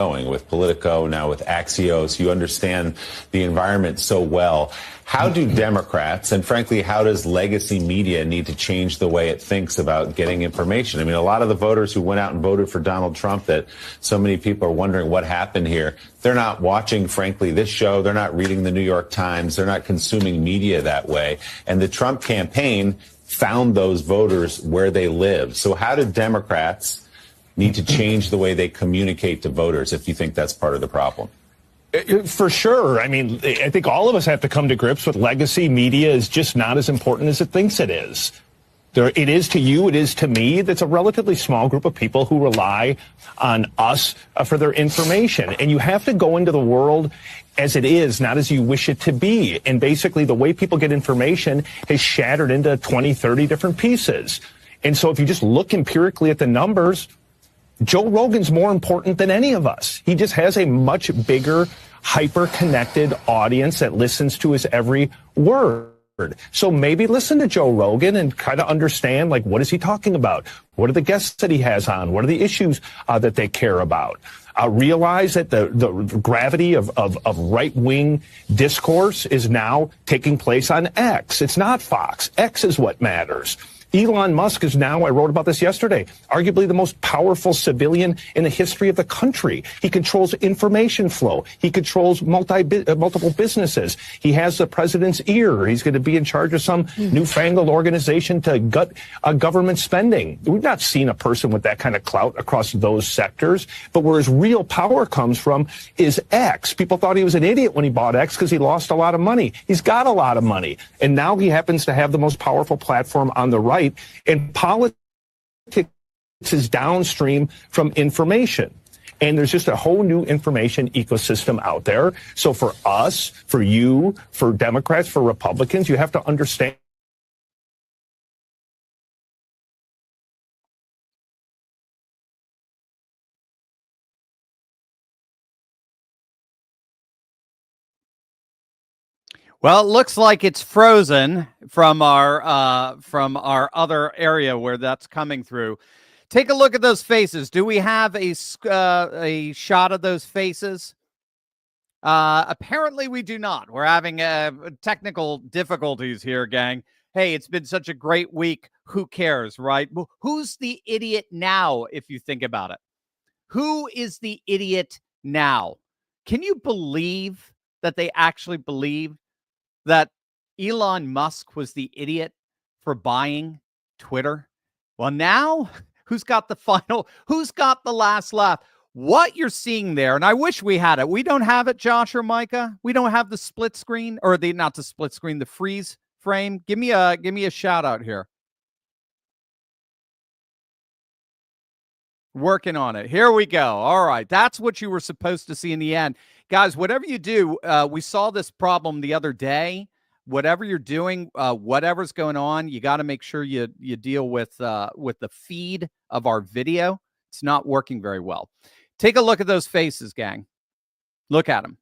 going with Politico, now with Axios. You understand the environment so well. How do Democrats, and frankly, how does legacy media need to change the way it thinks about getting information? I mean, a lot of the voters who went out and voted for Donald Trump, that so many people are wondering what happened here, they're not watching, frankly, this show. They're not reading the New York Times. They're not consuming media that way. And the Trump campaign found those voters where they live. So how do Democrats need to change the way they communicate to voters, if you think that's part of the problem? For sure. I mean, I think all of us have to come to grips with legacy media is just not as important as it thinks it is. It is to you, it is to me. That's a relatively small group of people who rely on us for their information. And you have to go into the world as it is, not as you wish it to be. And basically, the way people get information has shattered into 20, 30 different pieces. And so if you just look empirically at the numbers, Joe Rogan's more important than any of us. He just has a much bigger, hyper-connected audience that listens to his every word. So maybe listen to Joe Rogan and kind of understand, like, what is he talking about? What are the guests that he has on? What are the issues that they care about? Realize that the gravity of right-wing discourse is now taking place on X. It's not Fox. X is what matters. Elon Musk is now, I wrote about this yesterday, arguably the most powerful civilian in the history of the country. He controls information flow. He controls multiple businesses. He has the president's ear. He's going to be in charge of some newfangled organization to gut government spending. We've not seen a person with that kind of clout across those sectors. But where his real power comes from is X. People thought he was an idiot when he bought X because he lost a lot of money. He's got a lot of money. And now he happens to have the most powerful platform on the right. And politics is downstream from information. And there's just a whole new information ecosystem out there. So for us, for you, for Democrats, for Republicans, you have to understand. Well, it looks like it's frozen from our other area where that's coming through. Take a look at those faces. Do we have a shot of those faces? Apparently, we do not. We're having technical difficulties here, gang. Hey, it's been such a great week. Who cares, right? Who's the idiot now, if you think about it? Who is the idiot now? Can you believe that they actually believe that Elon Musk was the idiot for buying Twitter? Well, now who's got the last laugh? What you're seeing there, and I wish we had it. We don't have it, Josh or Micah. We don't have the split screen, or not the split screen, the freeze frame. Give me a shout out here. Working on it. Here we go. All right. That's what you were supposed to see in the end. Guys, whatever you do, we saw this problem the other day. Whatever you're doing, whatever's going on, you got to make sure you deal with the feed of our video. It's not working very well. Take a look at those faces, gang. Look at them.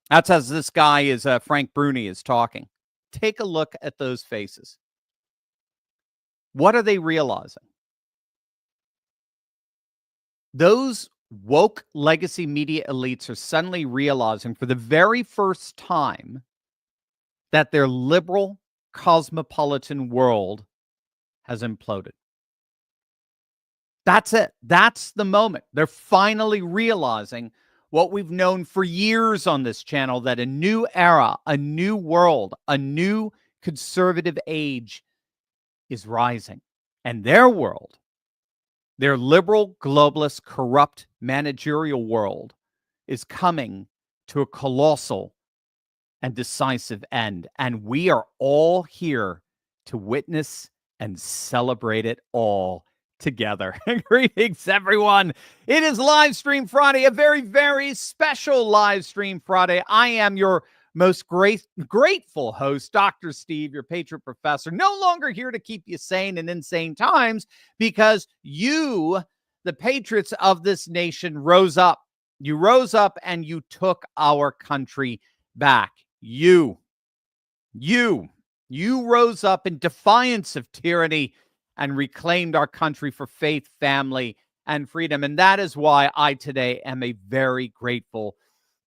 That's as this guy is Frank Bruni is talking. Take a look at those faces. What are they realizing? Those woke legacy media elites are suddenly realizing for the very first time that their liberal cosmopolitan world has imploded. That's it. That's the moment. They're finally realizing what we've known for years on this channel, that a new era, a new world, a new conservative age is rising. And their world, their liberal, globalist, corrupt, managerial world is coming to a colossal and decisive end. And we are all here to witness and celebrate it all together. Greetings, everyone. It is Live Stream Friday, a very, very special Live Stream Friday. I am your most grateful host, Dr. Steve, your Patriot Professor, no longer here to keep you sane in insane times, because you, the patriots of this nation, rose up. You rose up and you took our country back. You rose up in defiance of tyranny and reclaimed our country for faith, family, and freedom. And that is why I today am a very grateful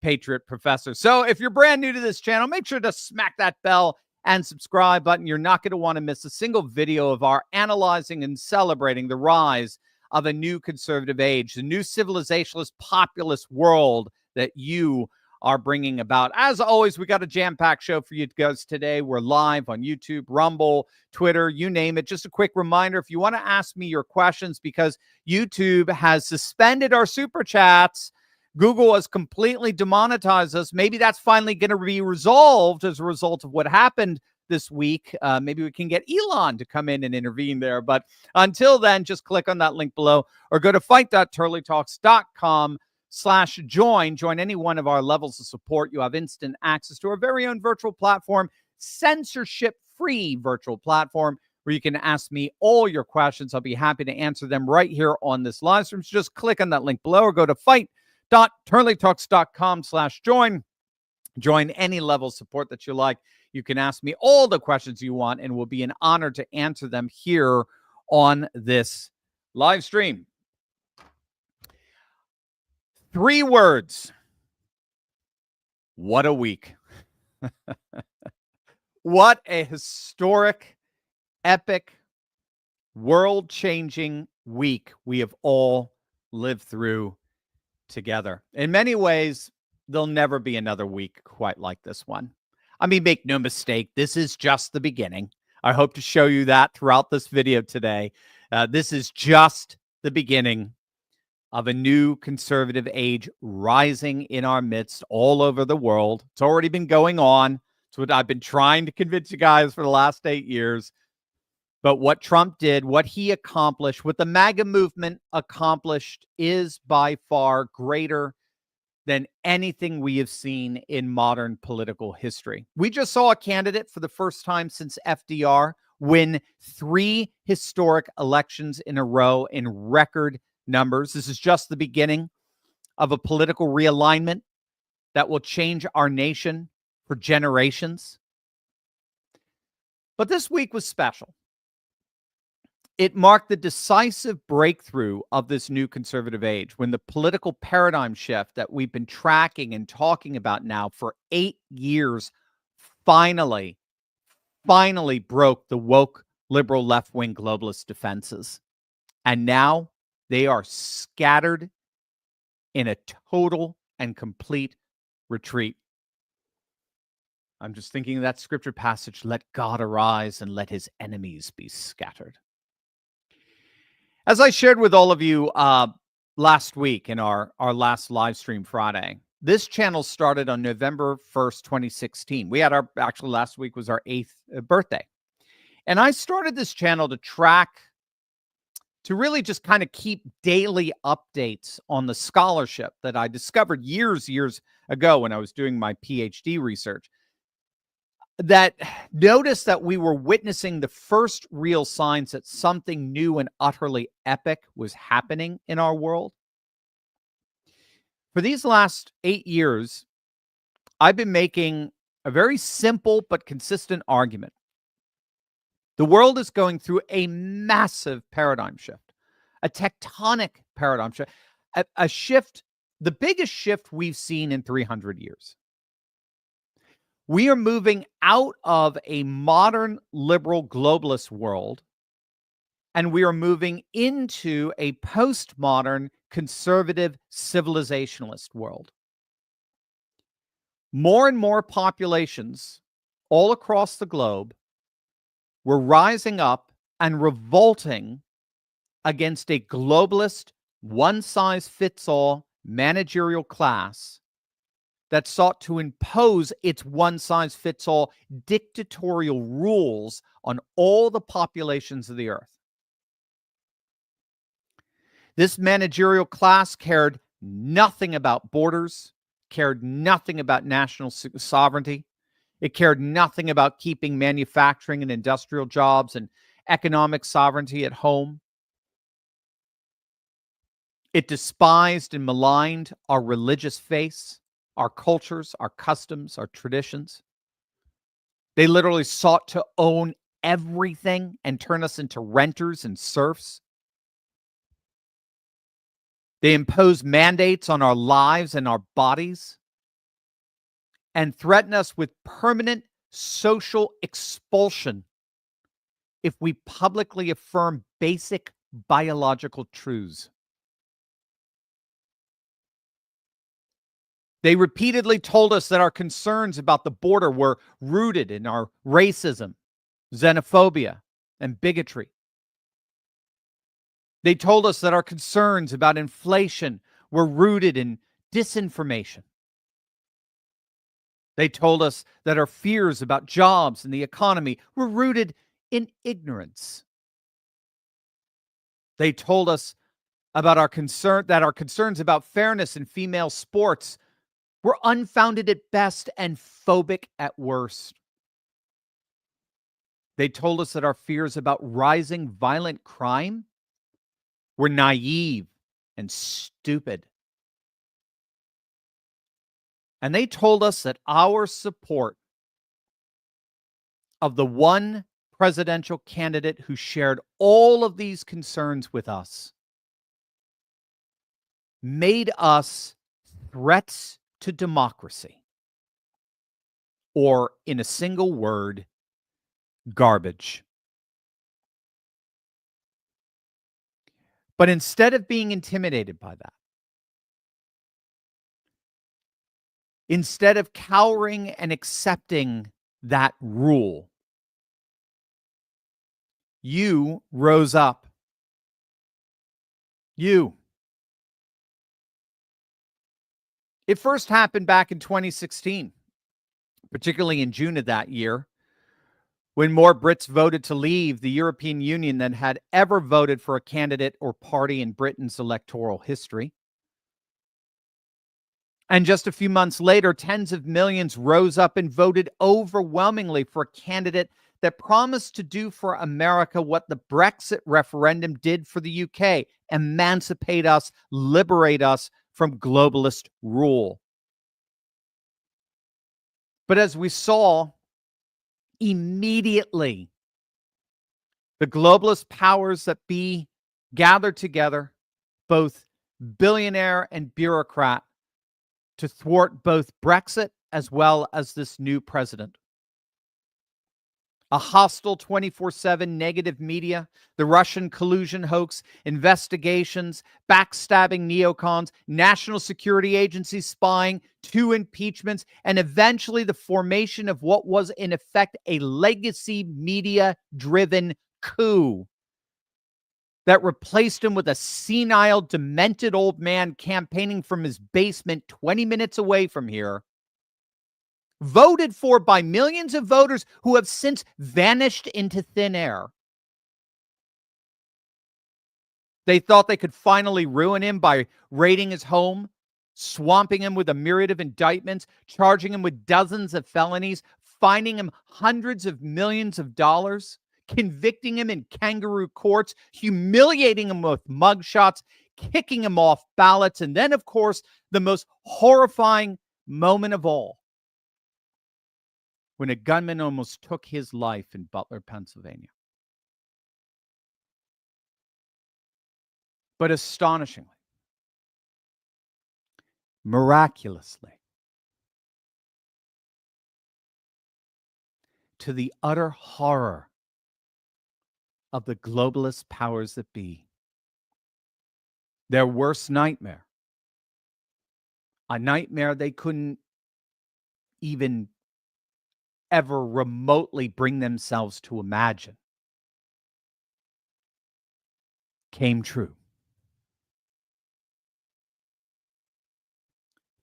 Patriot professor. So if you're brand new to this channel, make sure to smack that bell and subscribe button. You're not going to want to miss a single video of our analyzing and celebrating the rise of a new conservative age, the new civilizationalist populist world that you are bringing about. As always, we got a jam-packed show for you guys today. We're live on YouTube, Rumble, Twitter, you name it. Just a quick reminder, if you want to ask me your questions, because YouTube has suspended our super chats, Google has completely demonetized us. Maybe that's finally going to be resolved as a result of what happened this week. Maybe we can get Elon to come in and intervene there. But until then, just click on that link below or go to fight.turleytalks.com/join. Join any one of our levels of support. You have instant access to our very own virtual platform, censorship-free virtual platform, where you can ask me all your questions. I'll be happy to answer them right here on this live stream. So just click on that link below or go to fight.turleytalks.com/join. Join any level of support that you like. You can ask me all the questions you want, and it will be an honor to answer them here on this live stream. 3 words. What a week. What a historic, epic, world-changing week we have all lived through together. In many ways, there'll never be another week quite like this one. I mean, make no mistake, this is just the beginning. I hope to show you that throughout this video today. This is just the beginning of a new conservative age rising in our midst all over the world. It's already been going on. It's what I've been trying to convince you guys for the last 8 years. But what Trump did, what he accomplished, what the MAGA movement accomplished is by far greater than anything we have seen in modern political history. We just saw a candidate for the first time since FDR win 3 historic elections in a row in record numbers. This is just the beginning of a political realignment that will change our nation for generations. But this week was special. It marked the decisive breakthrough of this new conservative age, when the political paradigm shift that we've been tracking and talking about now for 8 years finally broke the woke liberal left-wing globalist defenses. And now they are scattered in a total and complete retreat. I'm just thinking of that scripture passage, let God arise and let his enemies be scattered. As I shared with all of you last week in our last live stream Friday, this channel started on November 1st, 2016. We had actually last week was our 8th birthday. And I started this channel to track, to really just kind of keep daily updates on the scholarship that I discovered years ago when I was doing my PhD research, that noticed that we were witnessing the first real signs that something new and utterly epic was happening in our world. For these last 8 years, I've been making a very simple but consistent argument. The world is going through a massive paradigm shift, a tectonic paradigm shift, a shift, the biggest shift we've seen in 300 years. We are moving out of a modern liberal globalist world, and we are moving into a postmodern conservative civilizationalist world. More and more populations all across the globe were rising up and revolting against a globalist, one-size-fits-all managerial class that sought to impose its one-size-fits-all dictatorial rules on all the populations of the earth. This managerial class cared nothing about borders, cared nothing about national sovereignty. It cared nothing about keeping manufacturing and industrial jobs and economic sovereignty at home. It despised and maligned our religious faiths, our cultures, our customs, our traditions. They literally sought to own everything and turn us into renters and serfs. They impose mandates on our lives and our bodies and threaten us with permanent social expulsion if we publicly affirm basic biological truths. They repeatedly told us that our concerns about the border were rooted in our racism, xenophobia, and bigotry. They told us that our concerns about inflation were rooted in disinformation. They told us that our fears about jobs and the economy were rooted in ignorance. They told us about our concerns about fairness in female sports were unfounded at best and phobic at worst. They told us that our fears about rising violent crime were naive and stupid. And they told us that our support of the one presidential candidate who shared all of these concerns with us made us threats to democracy, or in a single word, garbage. But instead of being intimidated by that, instead of cowering and accepting that rule, you rose up. You. It first happened back in 2016, particularly in June of that year, when more Brits voted to leave the European Union than had ever voted for a candidate or party in Britain's electoral history. And just a few months later, tens of millions rose up and voted overwhelmingly for a candidate that promised to do for America what the Brexit referendum did for the UK: emancipate us, liberate us from globalist rule. But as we saw, immediately, the globalist powers that be gathered together, both billionaire and bureaucrat, to thwart both Brexit as well as this new president. A hostile 24/7 negative media, the Russian collusion hoax, investigations, backstabbing neocons, national security agencies spying, 2 impeachments, and eventually the formation of what was in effect a legacy media-driven coup that replaced him with a senile, demented old man campaigning from his basement 20 minutes away from here, voted for by millions of voters who have since vanished into thin air. They thought they could finally ruin him by raiding his home, swamping him with a myriad of indictments, charging him with dozens of felonies, fining him hundreds of millions of dollars, convicting him in kangaroo courts, humiliating him with mugshots, kicking him off ballots, and then, of course, the most horrifying moment of all, when a gunman almost took his life in Butler, Pennsylvania. But astonishingly, miraculously, to the utter horror of the globalist powers that be, their worst nightmare, a nightmare they couldn't even ever remotely bring themselves to imagine, came true.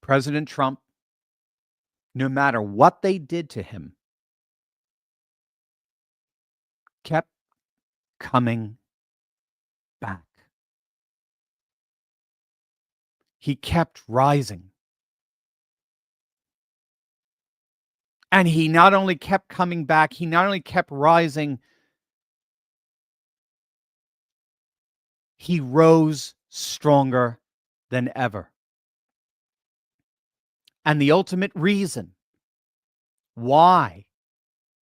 President Trump, no matter what they did to him, kept coming back. He kept rising. And he not only kept coming back, he not only kept rising, he rose stronger than ever. And the ultimate reason why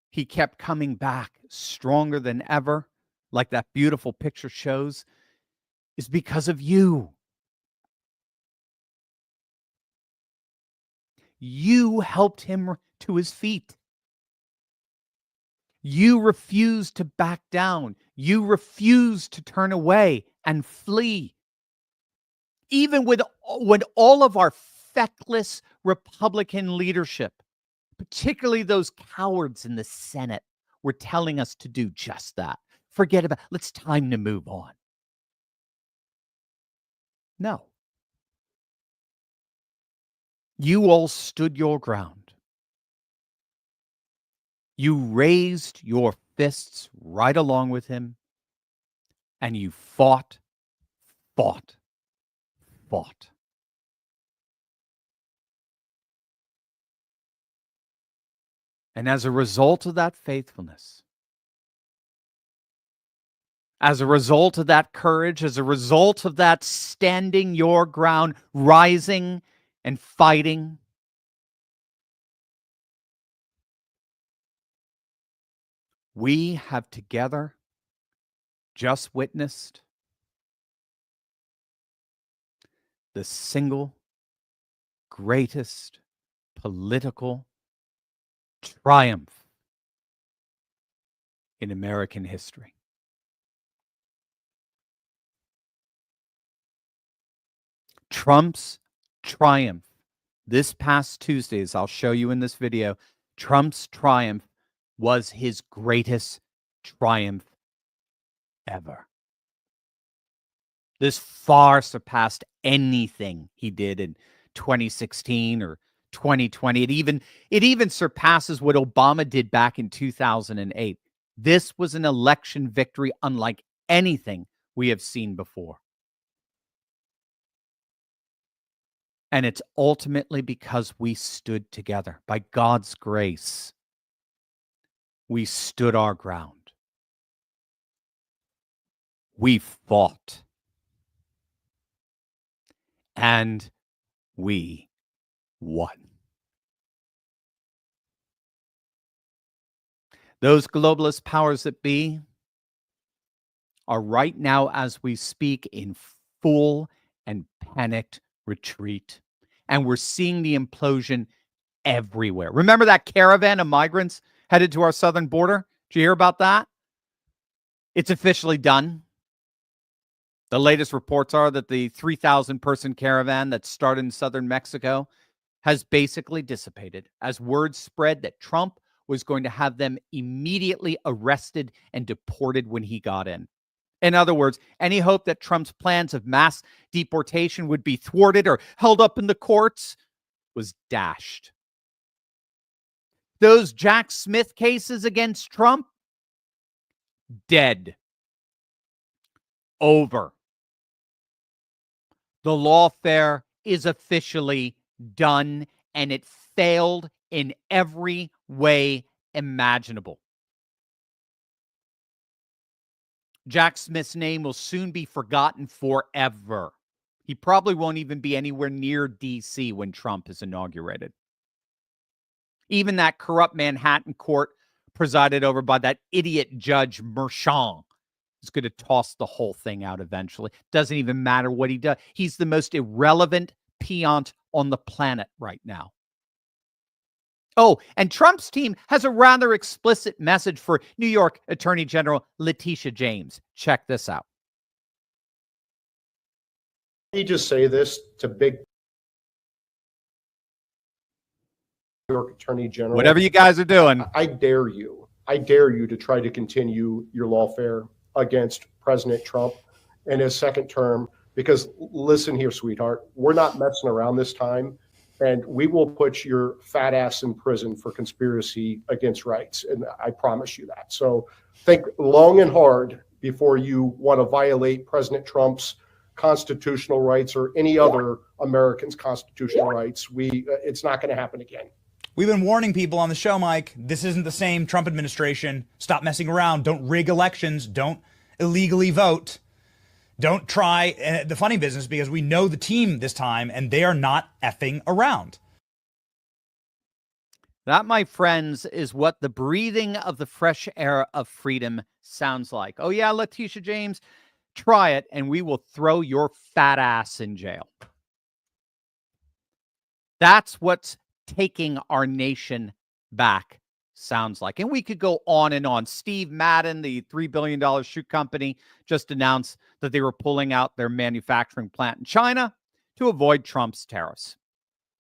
he kept coming back stronger than ever, like that beautiful picture shows, is because of you. You helped him to his feet. You refused to back down. You refused to turn away and flee. Even when all of our feckless Republican leadership, particularly those cowards in the Senate, were telling us to do just that. Forget about it. It's time to move on. No. You all stood your ground. You raised your fists right along with him, and you fought. And as a result of that faithfulness, as a result of that courage, as a result of that standing your ground, rising and fighting, we have together just witnessed the single greatest political triumph in American history. Trump's triumph this past Tuesday, as I'll show you in this video, Trump's triumph was his greatest triumph ever. This far surpassed anything he did in 2016 or 2020. It even surpasses what Obama did back in 2008. This was an election victory unlike anything we have seen before. And it's ultimately because we stood together. By God's grace, we stood our ground. We fought. And we won. Those globalist powers that be are right now, as we speak, in full and panicked retreat. And we're seeing the implosion everywhere. Remember that caravan of migrants headed to our southern border? Did you hear about that? It's officially done. The latest reports are that the 3,000-person caravan that started in southern Mexico has basically dissipated as word spread that Trump was going to have them immediately arrested and deported when he got in. In other words, any hope that Trump's plans of mass deportation would be thwarted or held up in the courts was dashed. Those Jack Smith cases against Trump, dead. Over. The lawfare is officially done, and it failed in every way imaginable. Jack Smith's name will soon be forgotten forever. He probably won't even be anywhere near D.C. when Trump is inaugurated. Even that corrupt Manhattan court presided over by that idiot Judge Merchan is going to toss the whole thing out eventually. Doesn't even matter what he does. He's the most irrelevant peon on the planet right now. Oh, and Trump's team has a rather explicit message for New York Attorney General Letitia James. Check this out. Let me just say this to big New York Attorney General. Whatever you guys are doing. I dare you to try to continue your lawfare against President Trump in his second term, because listen here, sweetheart, we're not messing around this time. And we will put your fat ass in prison for conspiracy against rights. And I promise you that. So think long and hard before you want to violate President Trump's constitutional rights or any other American's constitutional rights. It's not going to happen again. We've been warning people on the show, Mike, this isn't the same Trump administration. Stop messing around. Don't rig elections. Don't illegally vote. Don't try the funny business, because we know the team this time and they are not effing around. That, my friends, is what the breathing of the fresh air of freedom sounds like. Oh, yeah, Letitia James, try it and we will throw your fat ass in jail. That's what's taking our nation back sounds like. And we could go on and on. Steve Madden, the $3 billion shoe company, just announced that they were pulling out their manufacturing plant in China to avoid Trump's tariffs.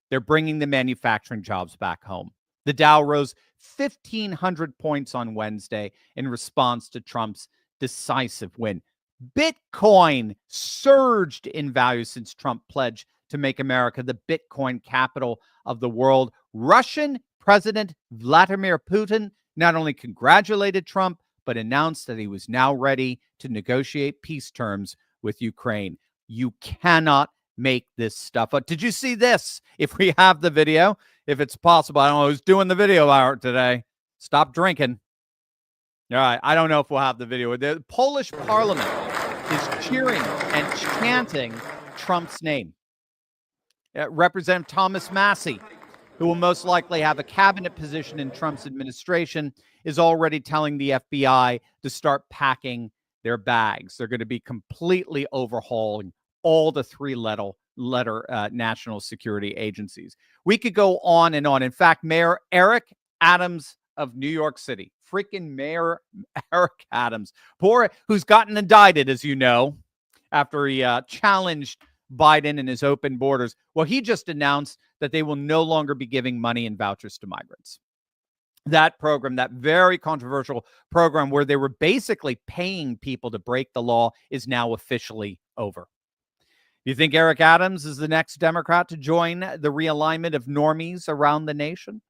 They're bringing the manufacturing jobs back home. The Dow rose 1,500 points on Wednesday in response to Trump's decisive win. Bitcoin surged in value since Trump pledged to make America the Bitcoin capital of the world. Russian President Vladimir Putin not only congratulated Trump, but announced that he was now ready to negotiate peace terms with Ukraine. You cannot make this stuff up. Did you see this? If we have the video, if it's possible, I don't know who's doing the video hour today. Stop drinking. All right, I don't know if we'll have the video. The Polish parliament is cheering and chanting Trump's name. Representative Thomas Massey, who will most likely have a cabinet position in Trump's administration, is already telling the FBI to start packing their bags. They're going to be completely overhauling all the three-letter national security agencies. We could go on and on. In fact, Mayor Eric Adams of New York City, freaking Mayor Eric Adams, who's gotten indicted, as you know, after he challenged Biden and his open borders. Well, he just announced that they will no longer be giving money and vouchers to migrants. That program, that very controversial program where they were basically paying people to break the law, is now officially over. You think Eric Adams is the next Democrat to join the realignment of normies around the nation?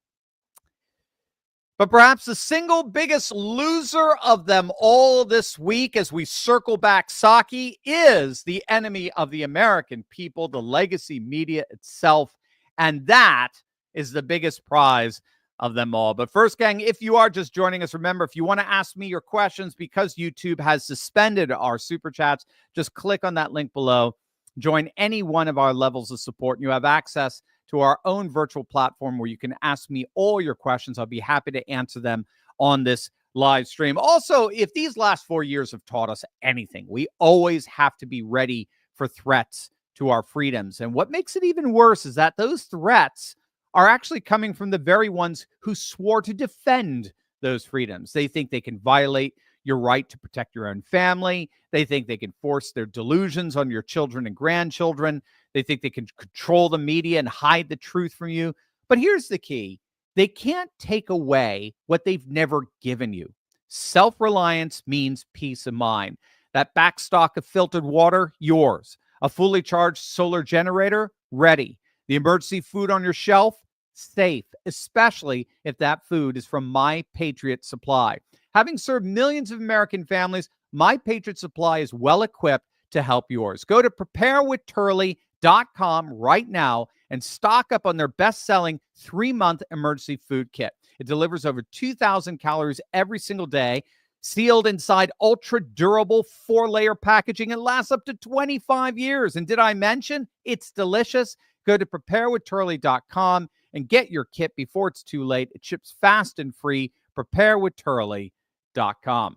But perhaps the single biggest loser of them all this week, as we circle back Psaki, is the enemy of the American people, the legacy media itself. And that is the biggest prize of them all. But first, gang, if you are just joining us, remember, if you want to ask me your questions, because YouTube has suspended our super chats, just click on that link below. Join any one of our levels of support, and you have access to our own virtual platform where you can ask me all your questions. I'll be happy to answer them on this live stream. Also, if these last 4 years have taught us anything, we always have to be ready for threats to our freedoms. And what makes it even worse is that those threats are actually coming from the very ones who swore to defend those freedoms. They think they can violate your right to protect your own family. They think they can force their delusions on your children and grandchildren. They think they can control the media and hide the truth from you. But here's the key. They can't take away what they've never given you. Self-reliance means peace of mind. That backstock of filtered water, yours. A fully charged solar generator, ready. The emergency food on your shelf, safe, especially if that food is from My Patriot Supply. Having served millions of American families, My Patriot Supply is well equipped to help yours. Go to preparewithturley.com right now and stock up on their best-selling 3-month emergency food kit. It delivers over 2,000 calories every single day, sealed inside ultra-durable 4-layer packaging. It lasts up to 25 years. And did I mention it's delicious? Go to preparewithturley.com and get your kit before it's too late. It ships fast and free. Preparewithturley.com.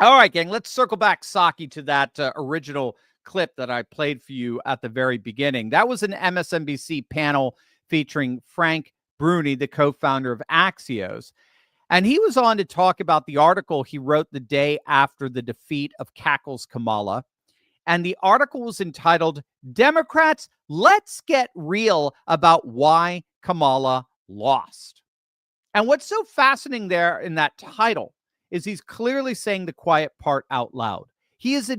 All right, gang, let's circle back, Psaki, to that original clip that I played for you at the very beginning. That was an MSNBC panel featuring Frank Bruni, the co-founder of Axios. And he was on to talk about the article he wrote the day after the defeat of Cackle's Kamala. And the article was entitled, Democrats, Let's Get Real About Why Kamala Lost. And what's so fascinating there in that title is he's clearly saying the quiet part out loud. He is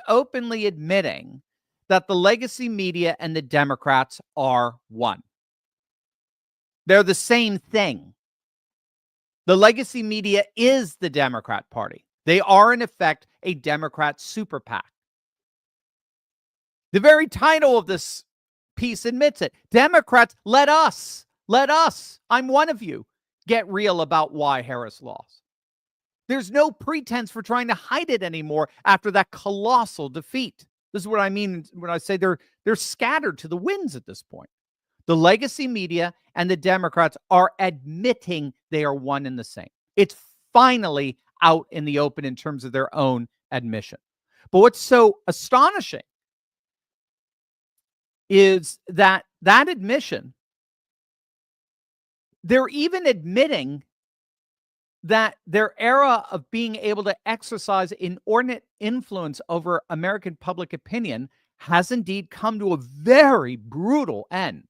openly admitting that the legacy media and the Democrats are one. They're the same thing. The legacy media is the Democrat Party. They are, in effect, a Democrat super PAC. The very title of this piece admits it. Democrats, let us, I'm one of you, get real about why Harris lost. There's no pretense for trying to hide it anymore after that colossal defeat. This is what I mean when I say they're scattered to the winds at this point. The legacy media and the Democrats are admitting they are one and the same. It's finally out in the open in terms of their own admission. But what's so astonishing is that admission They're even admitting that their era of being able to exercise inordinate influence over American public opinion has indeed come to a very brutal end.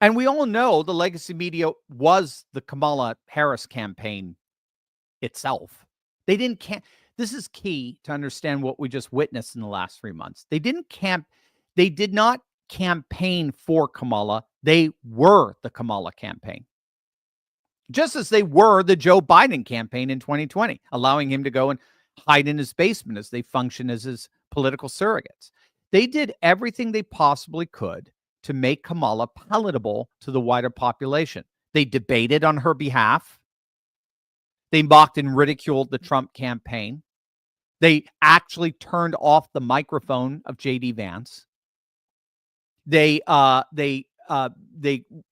And we all know the legacy media was the Kamala Harris campaign itself. They didn't this is key to understand what we just witnessed in the last 3 months. They did not campaign for Kamala. They were the Kamala campaign. Just as they were the Joe Biden campaign in 2020, allowing him to go and hide in his basement as they function as his political surrogates. They did everything they possibly could to make Kamala palatable to the wider population. They debated on her behalf. They mocked and ridiculed the Trump campaign. They actually turned off the microphone of J.D. Vance. They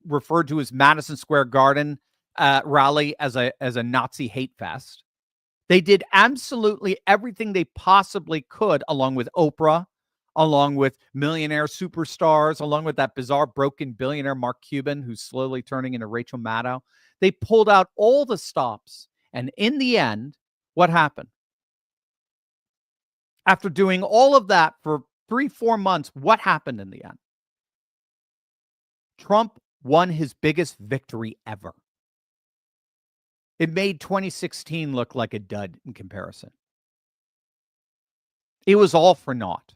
referred to his Madison Square Garden rally as a Nazi hate fest. They did absolutely everything they possibly could, along with Oprah, along with millionaire superstars, along with that bizarre broken billionaire Mark Cuban, who's slowly turning into Rachel Maddow. They pulled out all the stops. And in the end, what happened? After doing all of that for 3-4 months, what happened in the end? Trump won his biggest victory ever. It made 2016 look like a dud in comparison. It was all for naught.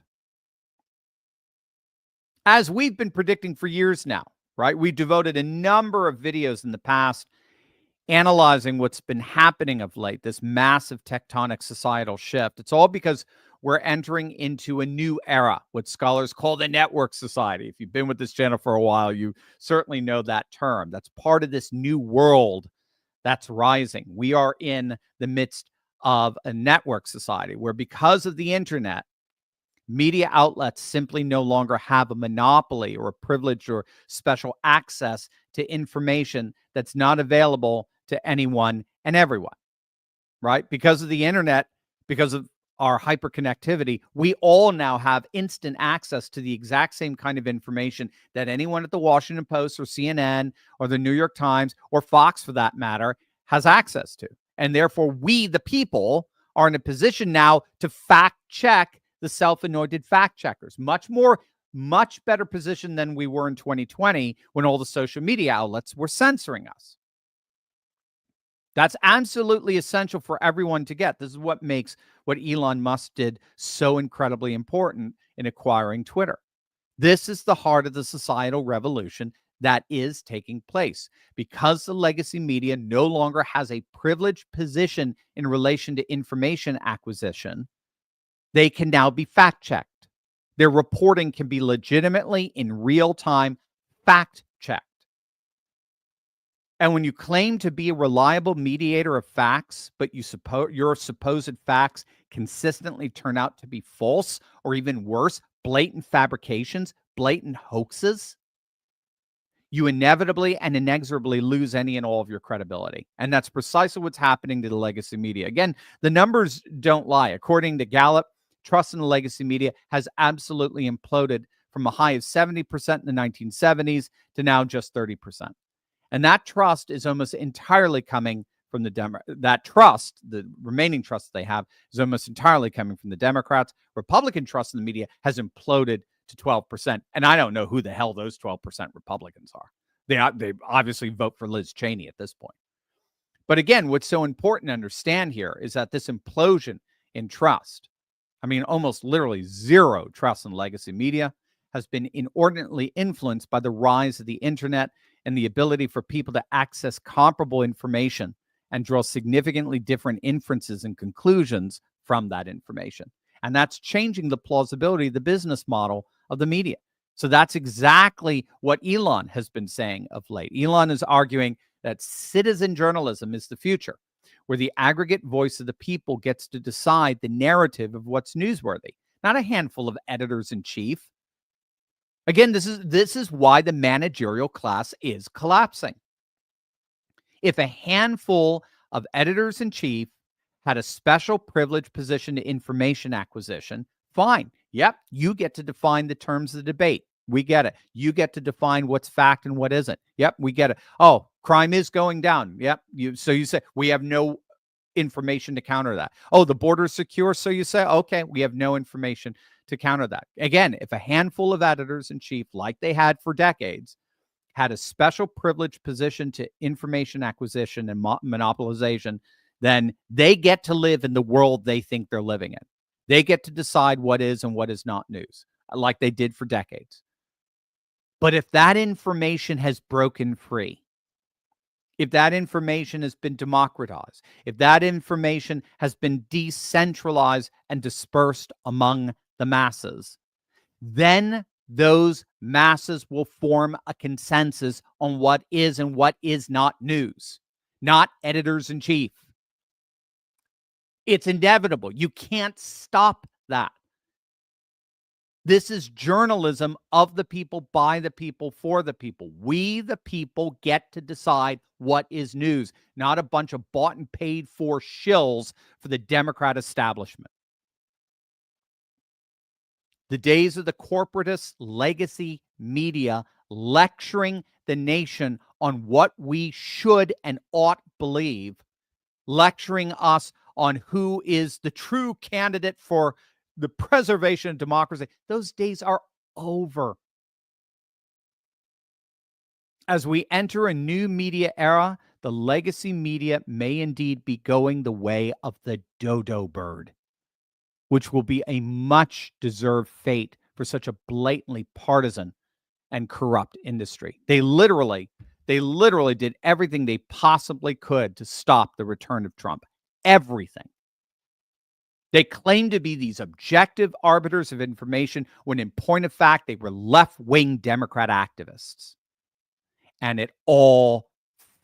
As we've been predicting for years now, right? We devoted a number of videos in the past analyzing what's been happening of late, this massive tectonic societal shift. It's all because we're entering into a new era, what scholars call the network society. If you've been with this channel for a while, you certainly know that term. That's part of this new world that's rising. We are in the midst of a network society where, because of the internet, media outlets simply no longer have a monopoly or a privilege or special access to information that's not available to anyone and everyone, right? Because of the internet, because of our hyperconnectivity, we all now have instant access to the exact same kind of information that anyone at the Washington Post or CNN or the New York Times or Fox, for that matter, has access to. And therefore, we, the people, are in a position now to fact check the self-anointed fact checkers. Much better position than we were in 2020 when all the social media outlets were censoring us. That's absolutely essential for everyone to get. This is what makes what Elon Musk did so incredibly important in acquiring Twitter. This is the heart of the societal revolution that is taking place. Because the legacy media no longer has a privileged position in relation to information acquisition, they can now be fact-checked. Their reporting can be legitimately, in real time, fact-checked. And when you claim to be a reliable mediator of facts, but your supposed facts consistently turn out to be false, or even worse, blatant fabrications, blatant hoaxes, you inevitably and inexorably lose any and all of your credibility. And that's precisely what's happening to the legacy media. Again, the numbers don't lie. According to Gallup, trust in the legacy media has absolutely imploded from a high of 70% in the 1970s to now just 30%. And that trust is almost entirely coming from the remaining trust they have is almost entirely coming from the Democrats. Republican trust in the media has imploded to 12%. And I don't know who the hell those 12% Republicans are. They obviously vote for Liz Cheney at this point. But again, what's so important to understand here is that this implosion in trust, I mean, almost literally zero trust in legacy media, has been inordinately influenced by the rise of the internet and the ability for people to access comparable information and draw significantly different inferences and conclusions from that information. And that's changing the plausibility of the business model of the media. So that's exactly what Elon has been saying of late. Elon is arguing that citizen journalism is the future, where the aggregate voice of the people gets to decide the narrative of what's newsworthy, not a handful of editors-in-chief. Again, this is why the managerial class is collapsing. If a handful of editors-in-chief had a special privileged position to information acquisition, fine. Yep, you get to define the terms of the debate. We get it. You get to define what's fact and what isn't. Yep, we get it. Oh, crime is going down. Yep. So you say we have no information to counter that. Oh, the border is secure. So you say, okay, we have no information to counter that. Again, if a handful of editors-in-chief, like they had for decades, had a special privileged position to information acquisition and monopolization, then they get to live in the world they think they're living in. They get to decide what is and what is not news, like they did for decades. But if that information has broken free, if that information has been democratized, if that information has been decentralized and dispersed among the masses, then those masses will form a consensus on what is and what is not news, not editors-in-chief. It's inevitable. You can't stop that. This is journalism of the people, by the people, for the people. We, the people, get to decide what is news, not a bunch of bought and paid for shills for the Democrat establishment. The days of the corporatist legacy media lecturing the nation on what we should and ought believe, lecturing us on who is the true candidate for the preservation of democracy, those days are over. As we enter a new media era, the legacy media may indeed be going the way of the dodo bird, which will be a much-deserved fate for such a blatantly partisan and corrupt industry. They literally did everything they possibly could to stop the return of Trump. Everything. They claim to be these objective arbiters of information when in point of fact, they were left-wing Democrat activists. And it all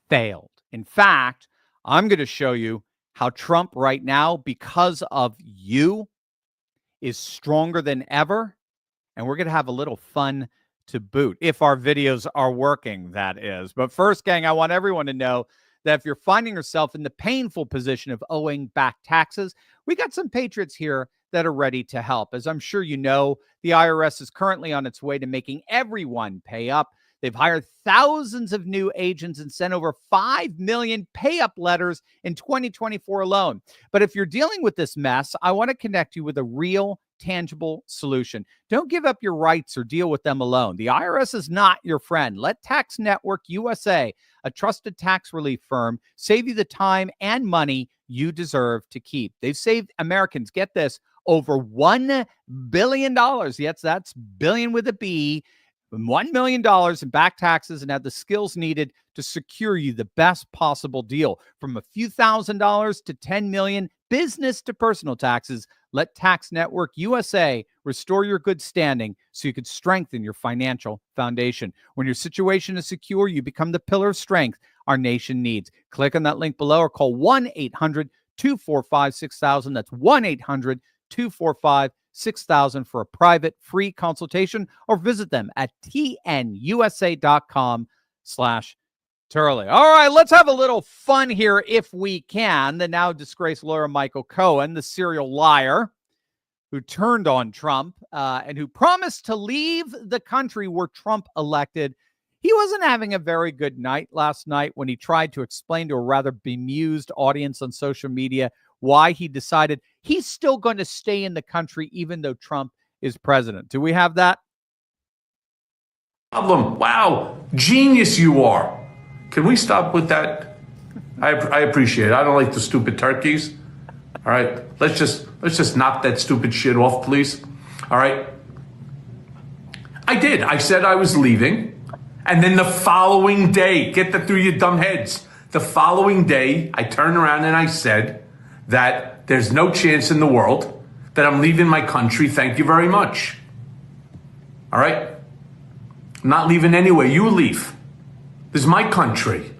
failed. In fact, I'm going to show you how Trump right now, because of you, is stronger than ever. And we're going to have a little fun to boot, if our videos are working, that is. But first, gang, I want everyone to know that if you're finding yourself in the painful position of owing back taxes, we got some patriots here that are ready to help. As I'm sure you know, the IRS is currently on its way to making everyone pay up. They've hired thousands of new agents and sent over 5 million pay-up letters in 2024 alone. But if you're dealing with this mess, I want to connect you with a real, tangible solution. Don't give up your rights or deal with them alone. The IRS is not your friend. Let Tax Network USA, a trusted tax relief firm, save you the time and money you deserve to keep. They've saved Americans, get this, over $1 billion. Yes, that's billion with a B. $1 million in back taxes and have the skills needed to secure you the best possible deal. From a few $1,000s to $10 million, business to personal taxes, let Tax Network USA restore your good standing so you can strengthen your financial foundation. When your situation is secure, you become the pillar of strength our nation needs. Click on that link below or call 1-800-245-6000. That's 1-800-245-6000 for a private free consultation, or visit them at tnusa.com/Turley. All right, let's have a little fun here if we can. The now disgraced lawyer Michael Cohen, the serial liar who turned on Trump and who promised to leave the country were Trump elected. He wasn't having a very good night last night when he tried to explain to a rather bemused audience on social media why he decided he's still going to stay in the country even though Trump is president. Do we have that? Problem. Wow, genius you are. Can we stop with that? I appreciate it. I don't like the stupid turkeys. All right, let's just knock that stupid shit off, please. All right. I did. I said I was leaving, and then the following day, get that through your dumb heads. The following day, I turned around and I said that there's no chance in the world that I'm leaving my country. Thank you very much. All right? I'm not leaving anyway. You leave. This is my country.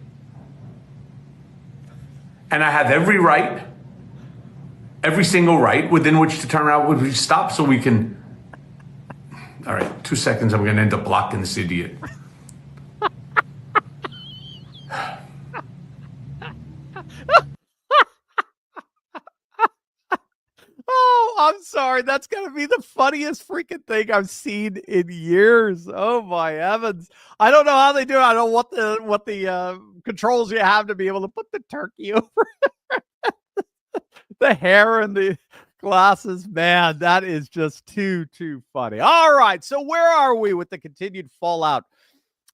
And I have every right, every single right within which to turn around, would we stop so we can. All right, 2 seconds. I'm going to end up blocking this idiot. Oh, I'm sorry. That's got going to be the funniest freaking thing I've seen in years. Oh my heavens. I don't know how they do it. I don't know what the controls you have to be able to put the turkey over the hair and the glasses. Man, that is just too funny. All right. So where are we with the continued fallout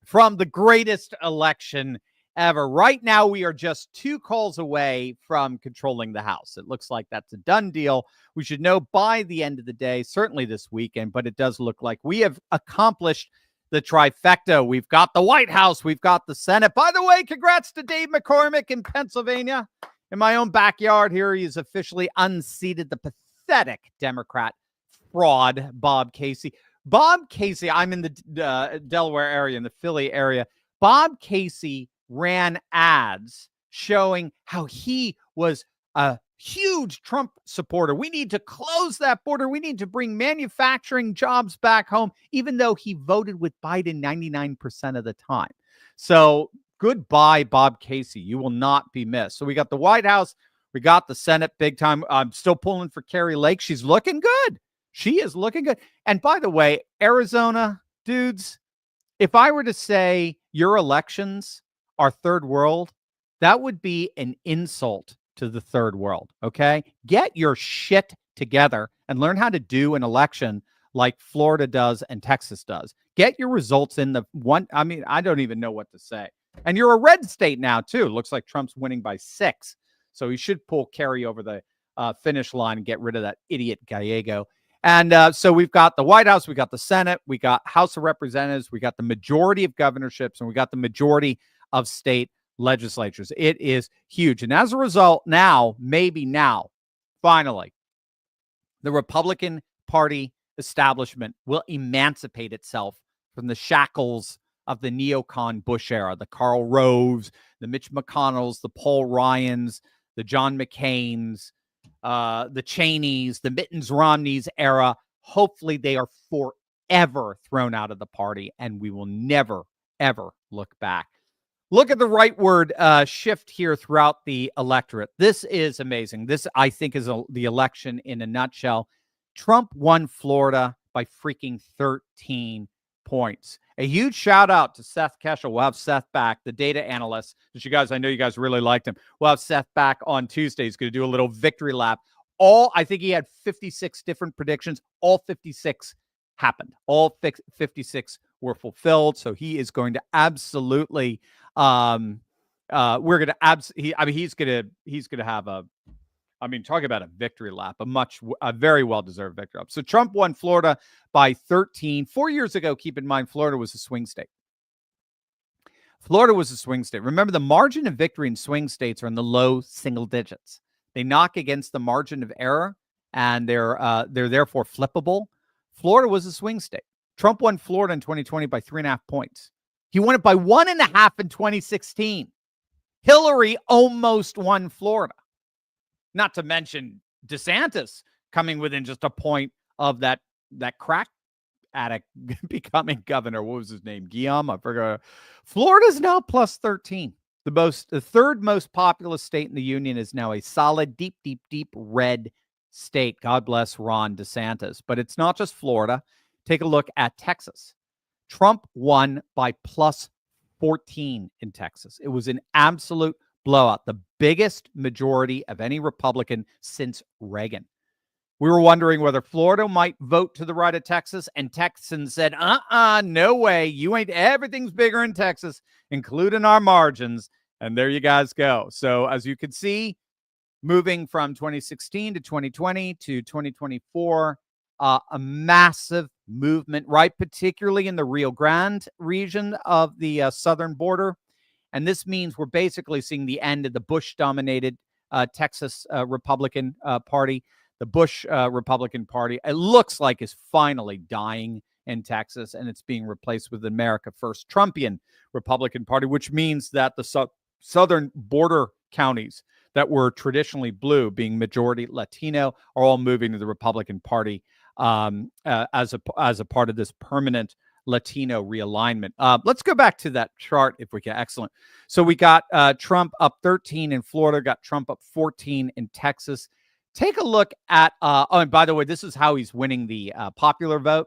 from the greatest election ever? Right now, we are just 2 calls away from controlling the House. It looks like that's a done deal. We should know by the end of the day, certainly this weekend, but it does look like we have accomplished the trifecta. We've got the White House. We've got the Senate. By the way, congrats to Dave McCormick in Pennsylvania. In my own backyard here, he has officially unseated the pathetic Democrat fraud, Bob Casey. Bob Casey, I'm in the Delaware area, in the Philly area. Bob Casey ran ads showing how he was a huge Trump supporter. We need to close that border. We need to bring manufacturing jobs back home, even though he voted with Biden 99% of the time. So goodbye, Bob Casey. You will not be missed. So we got the White House. We got the Senate big time. I'm still pulling for Carrie Lake. She's looking good. She is looking good. And by the way, Arizona, dudes, if I were to say your elections are third world, that would be an insult to the third world, okay? Get your shit together and learn how to do an election like Florida does and Texas does. Get your results in the one. I mean, I don't even know what to say. And you're a red state now, too. Looks like Trump's winning by 6. So he should pull Kerry over the finish line and get rid of that idiot Gallego. And so we've got the White House, we got the Senate, we got House of Representatives, we got the majority of governorships, and we got the majority of state legislatures. It is huge. And as a result, maybe now, finally, the Republican Party establishment will emancipate itself from the shackles of the neocon Bush era, the Karl Roves, the Mitch McConnells, the Paul Ryans, the John McCains, the Cheneys, the Mittens Romneys era. Hopefully they are forever thrown out of the party and we will never, ever look back. Look at the rightward shift here throughout the electorate. This is amazing. This, I think, is the election in a nutshell. Trump won Florida by freaking 13 points. A huge shout out to Seth Keshel. We'll have Seth back, the data analyst. I know you guys really liked him. We'll have Seth back on Tuesday. He's going to do a little victory lap. I think he had 56 different predictions. All 56 happened. All 56 were fulfilled. So he is going to absolutely, he's going to have talk about a victory lap, a very well-deserved victory lap. So Trump won Florida by 13. 4 years ago, keep in mind, Florida was a swing state. Remember, the margin of victory in swing states are in the low single digits. They knock against the margin of error, and they're therefore flippable. Florida was a swing state. Trump won Florida in 2020 by 3.5 points. He won it by 1.5 in 2016. Hillary almost won Florida. Not to mention DeSantis coming within just a point of that crack addict becoming governor. What was his name? Guillaume? I forgot. Florida's now plus 13. The third most populous state in the union is now a solid, deep red state. God bless Ron DeSantis. But it's not just Florida. Take a look at Texas. Trump won by plus 14 in Texas. It was an absolute blowout, the biggest majority of any Republican since Reagan. We were wondering whether Florida might vote to the right of Texas, and Texans said, no way. Everything's bigger in Texas, including our margins. And there you guys go. So as you can see, moving from 2016 to 2020 to 2024, a massive movement, right? Particularly in the Rio Grande region of the southern border. And this means we're basically seeing the end of the Bush-dominated Texas Republican Party. The Bush Republican Party, it looks like, is finally dying in Texas, and it's being replaced with the America First Trumpian Republican Party, which means that the southern border counties that were traditionally blue, being majority Latino, are all moving to the Republican Party as a part of this permanent Latino realignment. Let's go back to that chart if we can. Excellent. So we got Trump up 13 in Florida, got Trump up 14 in Texas. Take a look at, oh, and by the way, this is how he's winning the popular vote.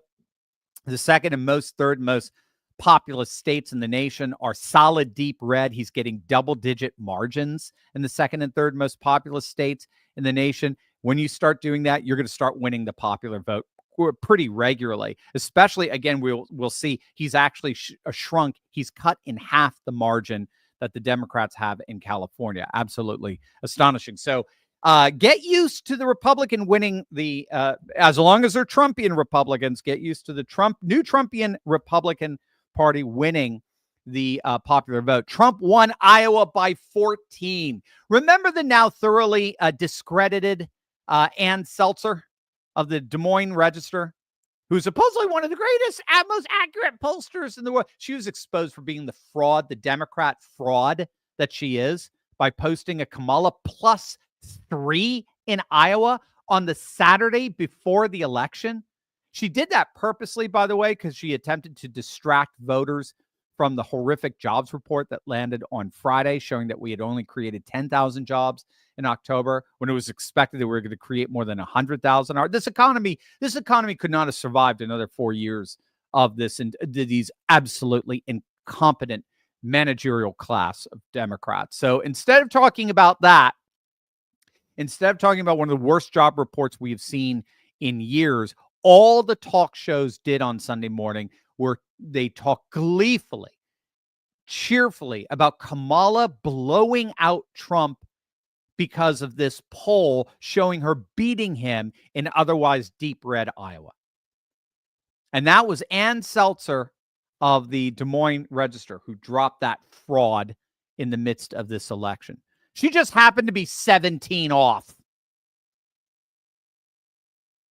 The second and third most populous states in the nation are solid deep red. He's getting double-digit margins in the second and third most populous states in the nation. When you start doing that, you're going to start winning the popular vote pretty regularly. Especially, again, we'll see he's actually shrunk. He's cut in half the margin that the Democrats have in California. Absolutely astonishing. So get used to the Republican winning the, as long as they're Trumpian Republicans, get used to the new Trumpian Republican Party winning the popular vote. Trump won Iowa by 14. Remember the now thoroughly discredited Ann Seltzer of the Des Moines Register, who's supposedly one of the greatest and most accurate pollsters in the world. She was exposed for being the fraud, the Democrat fraud that she is, by posting a Kamala +3 in Iowa on the Saturday before the election. She did that purposely, by the way, because she attempted to distract voters from the horrific jobs report that landed on Friday, showing that we had only created 10,000 jobs in October when it was expected that we were going to create more than 100,000. This economy could not have survived another 4 years of this and these absolutely incompetent managerial class of Democrats. So instead of talking about that, instead of talking about one of the worst job reports we've seen in years, all the talk shows did on Sunday morning were they talked gleefully, cheerfully about Kamala blowing out Trump because of this poll showing her beating him in otherwise deep red Iowa. And that was Ann Seltzer of the Des Moines Register who dropped that fraud in the midst of this election. She just happened to be 17 off.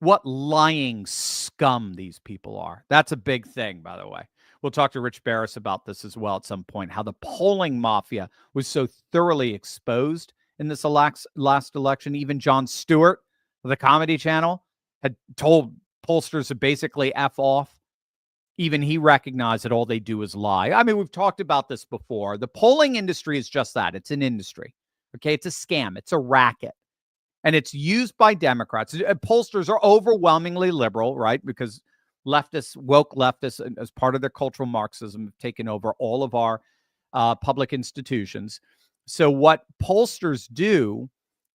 What lying scum these people are. That's a big thing, by the way. We'll talk to Rich Barris about this as well at some point, how the polling mafia was so thoroughly exposed in this last election. Even Jon Stewart of the Comedy Channel had told pollsters to basically F off. Even he recognized that all they do is lie. I mean, we've talked about this before. The polling industry is just that. It's an industry. Okay, it's a scam. It's a racket. And it's used by Democrats. Pollsters are overwhelmingly liberal, right? Because leftists, woke leftists, as part of their cultural Marxism, have taken over all of our public institutions. So what pollsters do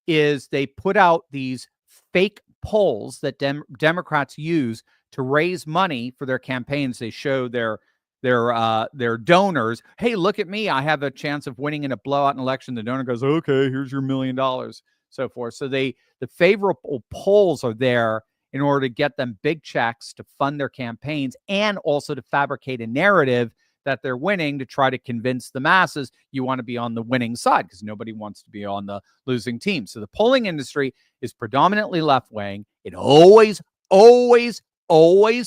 is they put out these fake polls that Democrats use to raise money for their campaigns. They show their donors, hey, look at me. I have a chance of winning in a blowout election. The donor goes, okay, here's your $1 million. So forth. So the favorable polls are there in order to get them big checks to fund their campaigns and also to fabricate a narrative that they're winning to try to convince the masses you want to be on the winning side because nobody wants to be on the losing team. So the polling industry is predominantly left-wing. It always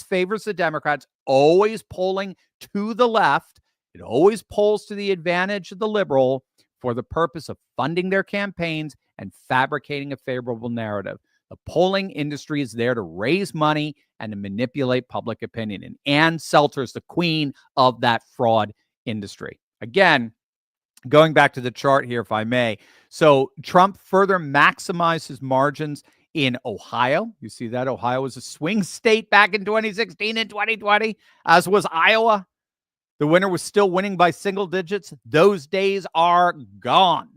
favors the Democrats, always polling to the left. It always polls to the advantage of the liberal for the purpose of funding their campaigns and fabricating a favorable narrative. The polling industry is there to raise money and to manipulate public opinion. And Ann Seltzer is the queen of that fraud industry. Again, going back to the chart here, if I may. So Trump further maximized his margins in Ohio. You see that? Ohio was a swing state back in 2016 and 2020, as was Iowa. The winner was still winning by single digits. Those days are gone,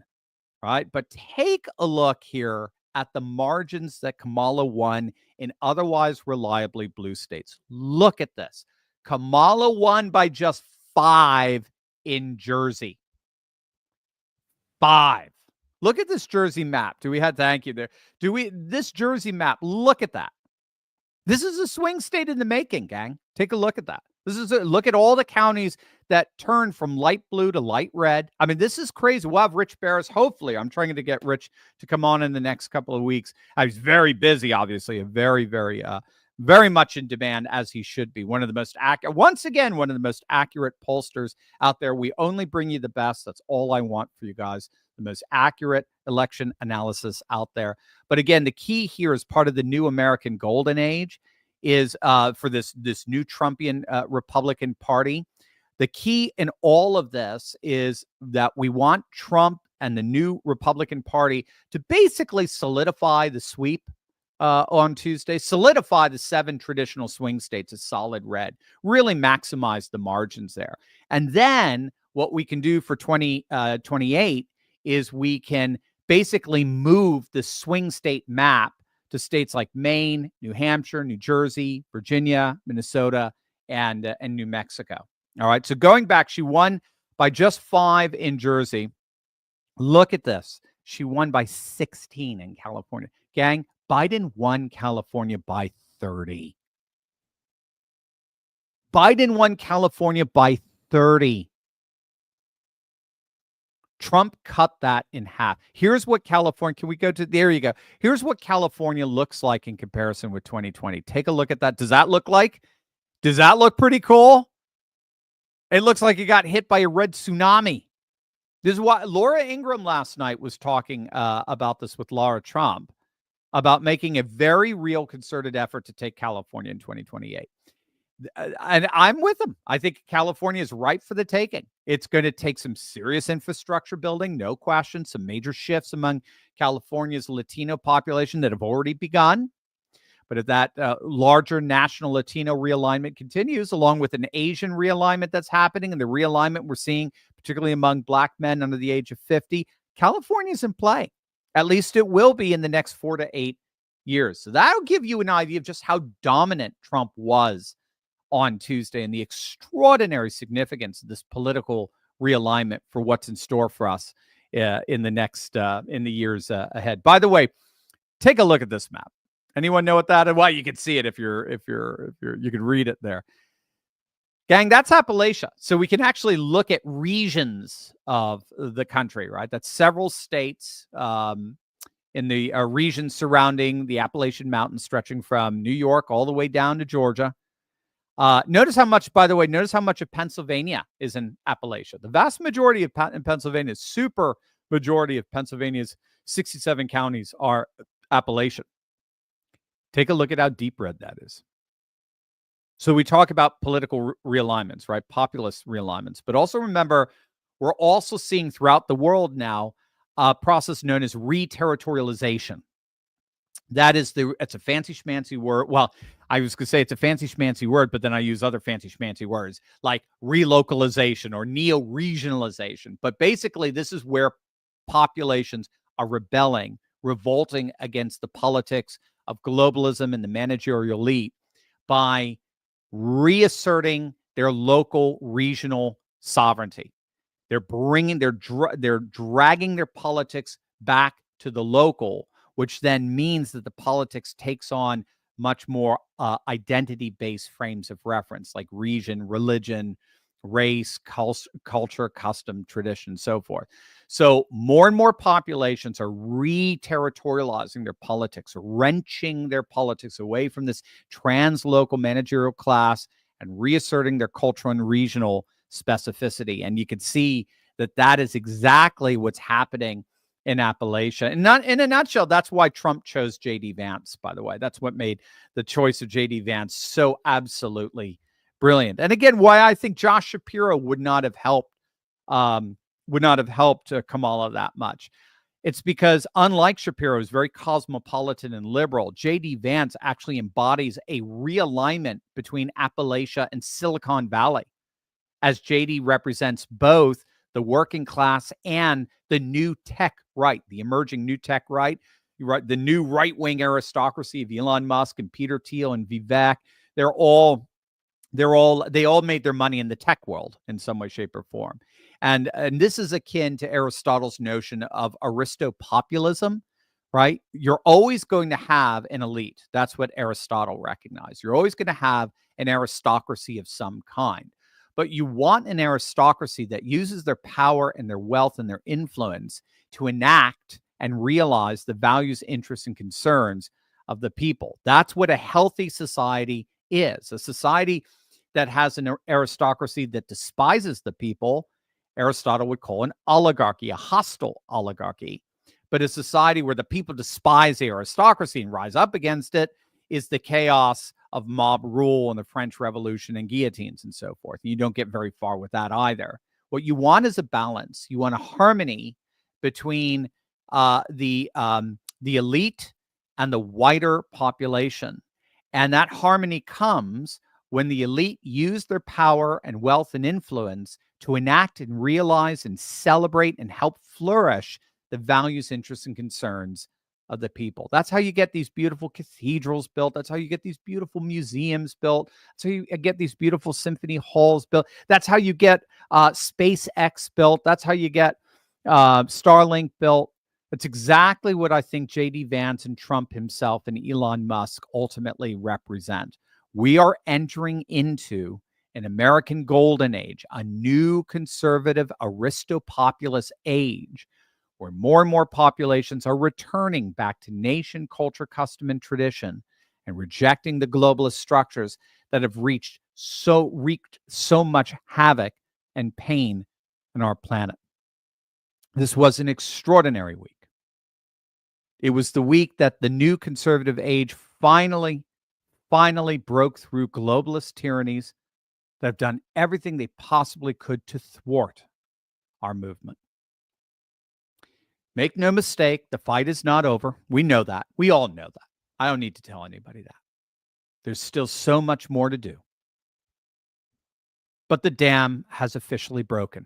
right? But take a look here at the margins that Kamala won in otherwise reliably blue states. Look at this. Kamala won by just 5 in Jersey. 5. Look at this Jersey map. Thank you there. This Jersey map, look at that. This is a swing state in the making, gang. Take a look at that. Look at all the counties that turn from light blue to light red. I mean, this is crazy. We'll have Rich Barris. Hopefully, I'm trying to get Rich to come on in the next couple of weeks. He's very busy, obviously, very much in demand, as he should be. One of the most accurate pollsters out there. We only bring you the best. That's all I want for you guys. The most accurate election analysis out there. But again, the key here is part of the new American golden age is for this new Trumpian Republican Party. The key in all of this is that we want Trump and the new Republican Party to basically solidify the sweep on Tuesday, solidify the 7 traditional swing states as solid red, really maximize the margins there. And then what we can do for 2028 is we can basically move the swing state map to states like Maine, New Hampshire, New Jersey, Virginia, Minnesota, and New Mexico. All right. So going back, she won by just 5 in Jersey. Look at this. She won by 16 in California. Gang, Biden won California by 30. Biden won California by 30. Trump cut that in half. Here's what California, can we go to, there you go. Here's what California looks like in comparison with 2020. Take a look at that. Does that look pretty cool? It looks like it got hit by a red tsunami. This is why Laura Ingraham last night was talking about this with Laura Trump, about making a very real concerted effort to take California in 2028. And I'm with them. I think California is ripe for the taking. It's going to take some serious infrastructure building, no question, some major shifts among California's Latino population that have already begun. But if that larger national Latino realignment continues, along with an Asian realignment that's happening and the realignment we're seeing, particularly among Black men under the age of 50, California's in play. At least it will be in the next 4 to 8 years. So that'll give you an idea of just how dominant Trump was on Tuesday and the extraordinary significance of this political realignment for what's in store for us in the years ahead. By the way, take a look at this map. Anyone know what that is? Well, you can see it if you can read it there. Gang, that's Appalachia. So we can actually look at regions of the country, right? That's several states in the region surrounding the Appalachian Mountains, stretching from New York all the way down to Georgia. Notice how much of Pennsylvania is in Appalachia. The vast majority of Pennsylvania, super majority of Pennsylvania's 67 counties are Appalachian. Take a look at how deep red that is. So we talk about political realignments, right? Populist realignments. But also remember, we're also seeing throughout the world now a process known as re-territorialization. It's a fancy schmancy word. Well, I was going to say it's a fancy schmancy word, but then I use other fancy schmancy words like relocalization or neo-regionalization. But basically, this is where populations are revolting against the politics of globalism and the managerial elite by reasserting their local regional sovereignty. They're dragging their politics back to the local, which then means that the politics takes on much more identity-based frames of reference, like region, religion, race, culture, custom, tradition, so forth. So more and more populations are re-territorializing their politics, wrenching their politics away from this translocal managerial class and reasserting their cultural and regional specificity. And you can see that is exactly what's happening in Appalachia. And not in a nutshell, that's why Trump chose J.D. Vance, by the way. That's what made the choice of J.D. Vance so absolutely brilliant. And again, why I think Josh Shapiro would not have helped Kamala that much. It's because unlike Shapiro, who's very cosmopolitan and liberal, J.D. Vance actually embodies a realignment between Appalachia and Silicon Valley, as J.D. represents both the working class and the new tech right, the emerging new tech right, the new right-wing aristocracy of Elon Musk and Peter Thiel and Vivek. They all made their money in the tech world in some way, shape, or form. And this is akin to Aristotle's notion of Aristopopulism, right? You're always going to have an elite. That's what Aristotle recognized. You're always going to have an aristocracy of some kind. But you want an aristocracy that uses their power and their wealth and their influence to enact and realize the values, interests, and concerns of the people. That's what a healthy society is. A society that has an aristocracy that despises the people, Aristotle would call an oligarchy, a hostile oligarchy. But a society where the people despise the aristocracy and rise up against it is the chaos of mob rule and the French Revolution and guillotines and so forth. You don't get very far with that either. What you want is a balance. You want a harmony between the elite and the wider population. And that harmony comes when the elite use their power and wealth and influence to enact and realize and celebrate and help flourish the values, interests, and concerns of the people. That's how you get these beautiful cathedrals built. That's how you get these beautiful museums built. That's how you get these beautiful symphony halls built. That's how you get SpaceX built. That's how you get Starlink built. That's exactly what I think J.D. Vance and Trump himself and Elon Musk ultimately represent. We are entering into an American golden age, a new conservative Aristopopulist age, where more and more populations are returning back to nation, culture, custom, and tradition, and rejecting the globalist structures that have wreaked so much havoc and pain on our planet. This was an extraordinary week. It was the week that the new conservative age finally broke through globalist tyrannies that have done everything they possibly could to thwart our movement. Make no mistake, the fight is not over. We know that. We all know that. I don't need to tell anybody that. There's still so much more to do. But the dam has officially broken.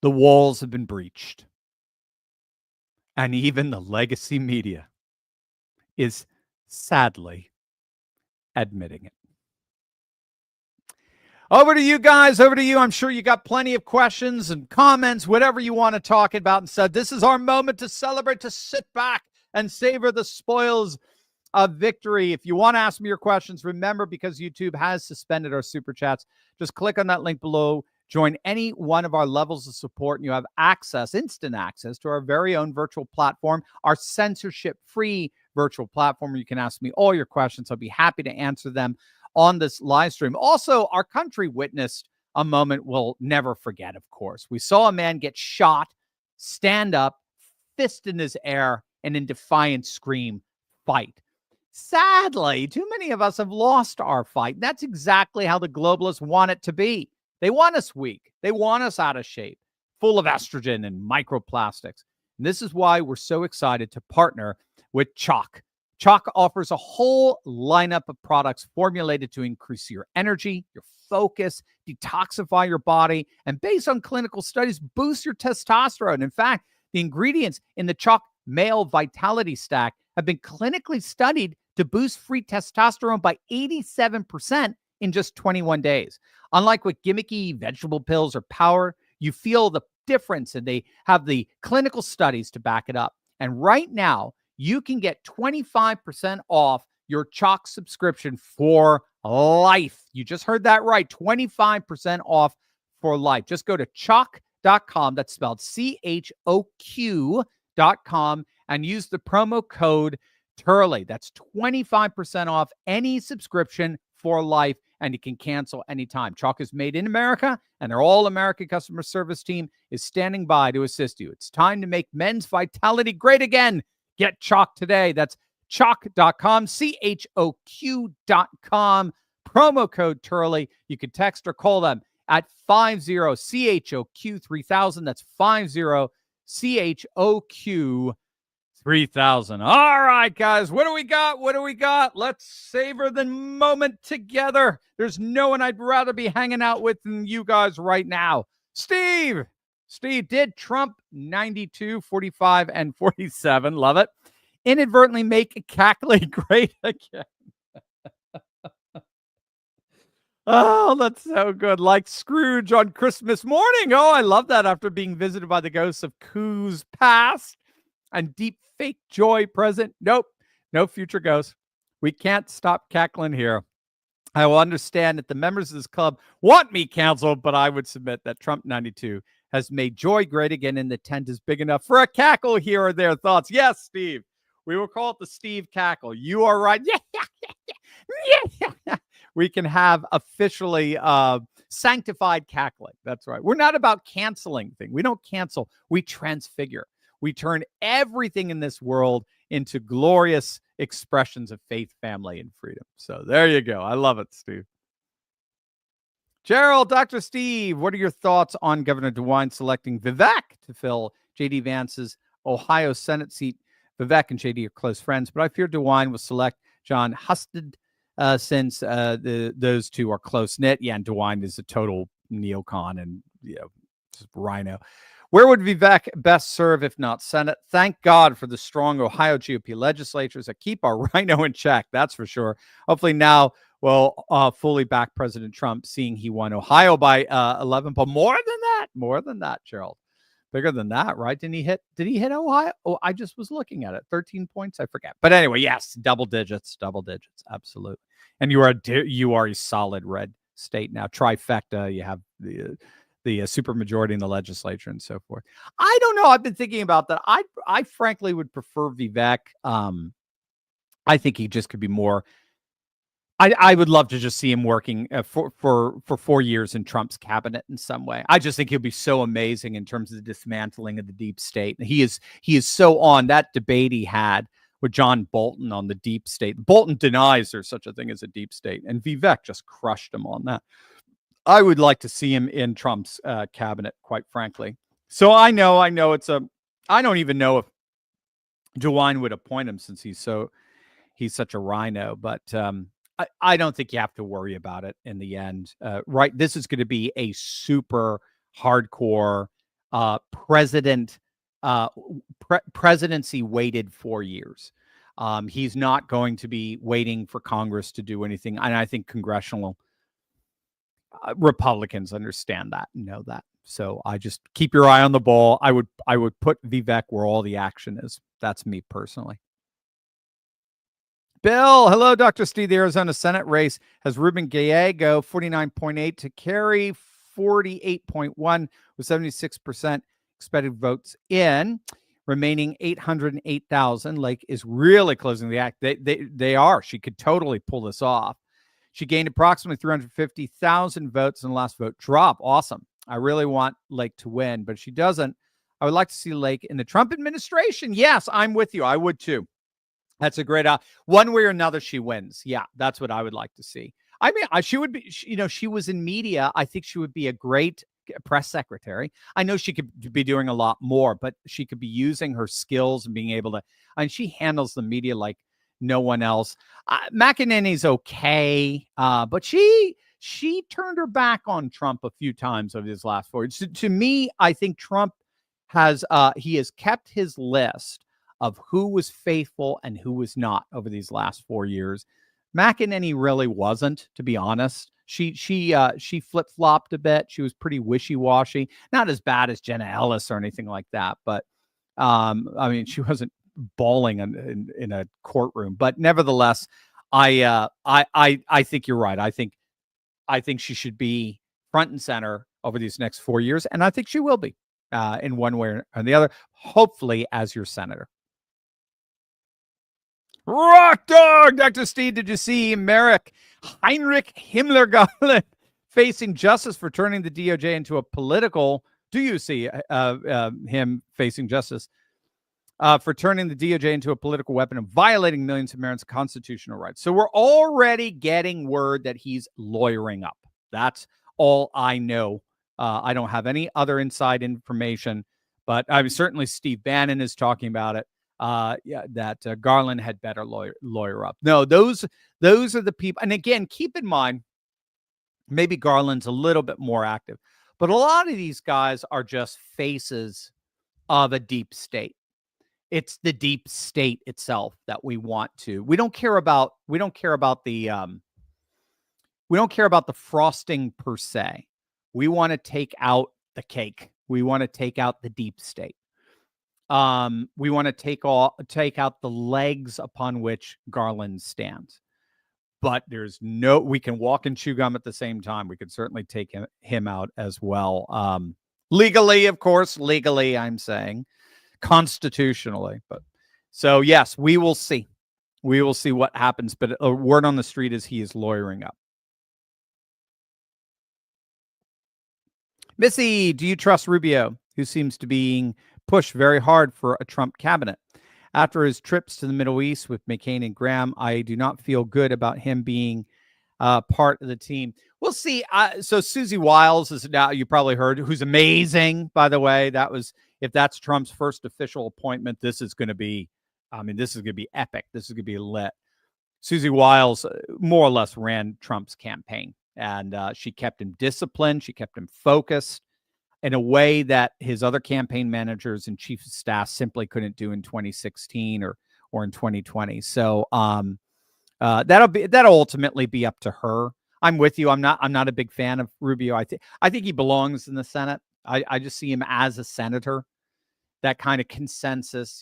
The walls have been breached. And even the legacy media is sadly admitting it. Over to you guys. Over to you. I'm sure you got plenty of questions and comments, whatever you want to talk about. And said, this is our moment to celebrate, to sit back and savor the spoils of victory. If you want to ask me your questions, remember, because YouTube has suspended our super chats, just click on that link below. Join any one of our levels of support, and you have access, instant access to our very own virtual platform, our censorship-free virtual platform where you can ask me all your questions. I'll be happy to answer them on this live stream. Also, our country witnessed a moment we'll never forget, of course. We saw a man get shot, stand up, fist in his air, and in defiant scream, fight. Sadly, too many of us have lost our fight. That's exactly how the globalists want it to be. They want us weak. They want us out of shape, full of estrogen and microplastics. And this is why we're so excited to partner with Chalk. Chalk offers a whole lineup of products formulated to increase your energy, your focus, detoxify your body, and based on clinical studies, boost your testosterone. In fact, the ingredients in the Chalk Male Vitality Stack have been clinically studied to boost free testosterone by 87% in just 21 days. Unlike with gimmicky vegetable pills or powder, you feel the difference, and they have the clinical studies to back it up. And right now, you can get 25% off your Chalk subscription for life. You just heard that right. 25% off for life. Just go to chalk.com. That's spelled CHOQ.com, and use the promo code Turley. That's 25% off any subscription for life, and you can cancel anytime. Chalk is made in America, and their all-American customer service team is standing by to assist you. It's time to make men's vitality great again. Get Chalk today. That's chalk.com, CHOQ.com, promo code Turley. You can text or call them at 50-CHOQ-3000. That's 50-CHOQ-3000. All right, guys, what do we got? What do we got? Let's savor the moment together. There's no one I'd rather be hanging out with than you guys right now. Steve, did Trump 92, 45, and 47, love it, inadvertently make cackling great again? Oh, that's so good. Like Scrooge on Christmas morning. Oh, I love that. After being visited by the ghosts of coups past and deep fake joy present. Nope, no future ghosts. We can't stop cackling here. I will understand that the members of this club want me canceled, but I would submit that Trump 92 has made joy great again, and the tent is big enough for a cackle here or there. Thoughts? Yes, Steve. We will call it the Steve cackle. You are right. Yeah. We can have officially sanctified cackling. That's right. We're not about canceling things. We don't cancel. We transfigure. We turn everything in this world into glorious expressions of faith, family, and freedom. So there you go. I love it, Steve. Gerald, Dr. Steve, what are your thoughts on Governor DeWine selecting Vivek to fill J.D. Vance's Ohio Senate seat? Vivek and J.D. are close friends, but I fear DeWine will select John Husted since those two are close-knit. Yeah, and DeWine is a total neocon and just rhino. Where would Vivek best serve if not Senate? Thank God for the strong Ohio GOP legislatures that keep our rhino in check, that's for sure. Hopefully now we'll fully back President Trump, seeing he won Ohio by 11, but more than that, Gerald. Bigger than that, right? Did he hit Ohio? Oh, I just was looking at it. 13 points, I forget. But anyway, yes, double digits, absolutely. And you are a solid red state now. Trifecta, you have the supermajority in the legislature and so forth. I don't know. I've been thinking about that. I frankly would prefer Vivek. I think he just could be more. I would love to just see him working for 4 years in Trump's cabinet in some way. I just think he'll be so amazing in terms of the dismantling of the deep state. He is so on that debate he had with John Bolton on the deep state. Bolton denies there's such a thing as a deep state, and Vivek just crushed him on that. I would like to see him in Trump's cabinet, quite frankly. So I know I don't even know if DeWine would appoint him since he's such a rhino, but I don't think you have to worry about it in the end. Right. This is going to be a super hardcore presidency weighted 4 years. He's not going to be waiting for Congress to do anything. And I think congressional Republicans understand that and know that. So I just keep your eye on the ball. I would put Vivek where all the action is. That's me personally. Bill, hello, Dr. Steve. The Arizona Senate race has Ruben Gallego, 49.8 to Kerry, 48.1 with 76% expected votes in. Remaining 808,000. Lake is really closing the act. They are. She could totally pull this off. She gained approximately 350,000 votes in the last vote drop. Awesome. I really want Lake to win, but if she doesn't, I would like to see Lake in the Trump administration. Yes, I'm with you. I would too. That's a great one way or another. She wins. Yeah, that's what I would like to see. I mean, she would be. She was in media. I think she would be a great press secretary. I know she could be doing a lot more, but she could be using her skills and being able to. And she handles the media like no one else. McEnany's okay, but she turned her back on Trump a few times over his last 4 years. To me, I think Trump has kept his list of who was faithful and who was not over these last 4 years. McEnany really wasn't, to be honest. She flip-flopped a bit. She was pretty wishy-washy. Not as bad as Jenna Ellis or anything like that, but I mean, she wasn't bawling in a courtroom. But nevertheless, I think you're right. I think she should be front and center over these next 4 years, and I think she will be in one way or the other, hopefully as your senator. Rock dog, Dr. Steve, did you see Heinrich Himmler facing justice for turning the DOJ into a political? Do you see him facing justice for turning the DOJ into a political weapon and violating millions of Americans' constitutional rights? So we're already getting word that he's lawyering up. That's all I know. I don't have any other inside information, but I mean, certainly Steve Bannon is talking about it. That Garland had better lawyer up. No, those are the people. And again, keep in mind, maybe Garland's a little bit more active, but a lot of these guys are just faces of a deep state. It's the deep state itself that we want to. We don't care about the frosting per se. We want to take out the cake. We want to take out the deep state. We want to take out the legs upon which Garland stands. But we can walk and chew gum at the same time. We could certainly take him out as well. Legally, of course, I'm saying constitutionally. But so yes, we will see. We will see what happens. But a word on the street is he is lawyering up. Missy, do you trust Rubio, who seems to be pushed very hard for a Trump cabinet? After his trips to the Middle East with McCain and Graham, I do not feel good about him being part of the team. We'll see. So Susie Wiles is now, you probably heard, who's amazing, by the way. That was, if that's Trump's first official appointment, this is going to be, this is going to be epic. This is going to be lit. Susie Wiles more or less ran Trump's campaign, and she kept him disciplined. She kept him focused in a way that his other campaign managers and chief of staff simply couldn't do in 2016 or in 2020. So that'll ultimately be up to her. I'm with you. I'm not a big fan of Rubio. I think he belongs in the Senate. I just see him as a senator, that kind of consensus,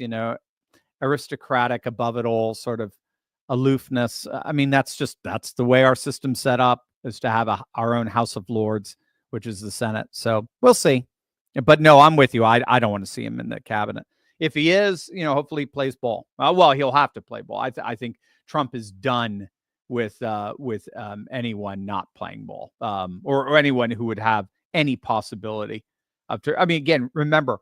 aristocratic, above it all sort of aloofness. That's the way our system's set up, is to have our own House of Lords, which is the Senate. So we'll see. But no, I'm with you. I don't want to see him in the cabinet. If he is, hopefully he plays ball. Well, he'll have to play ball. I think Trump is done with anyone not playing ball, or anyone who would have any possibility of. Again, remember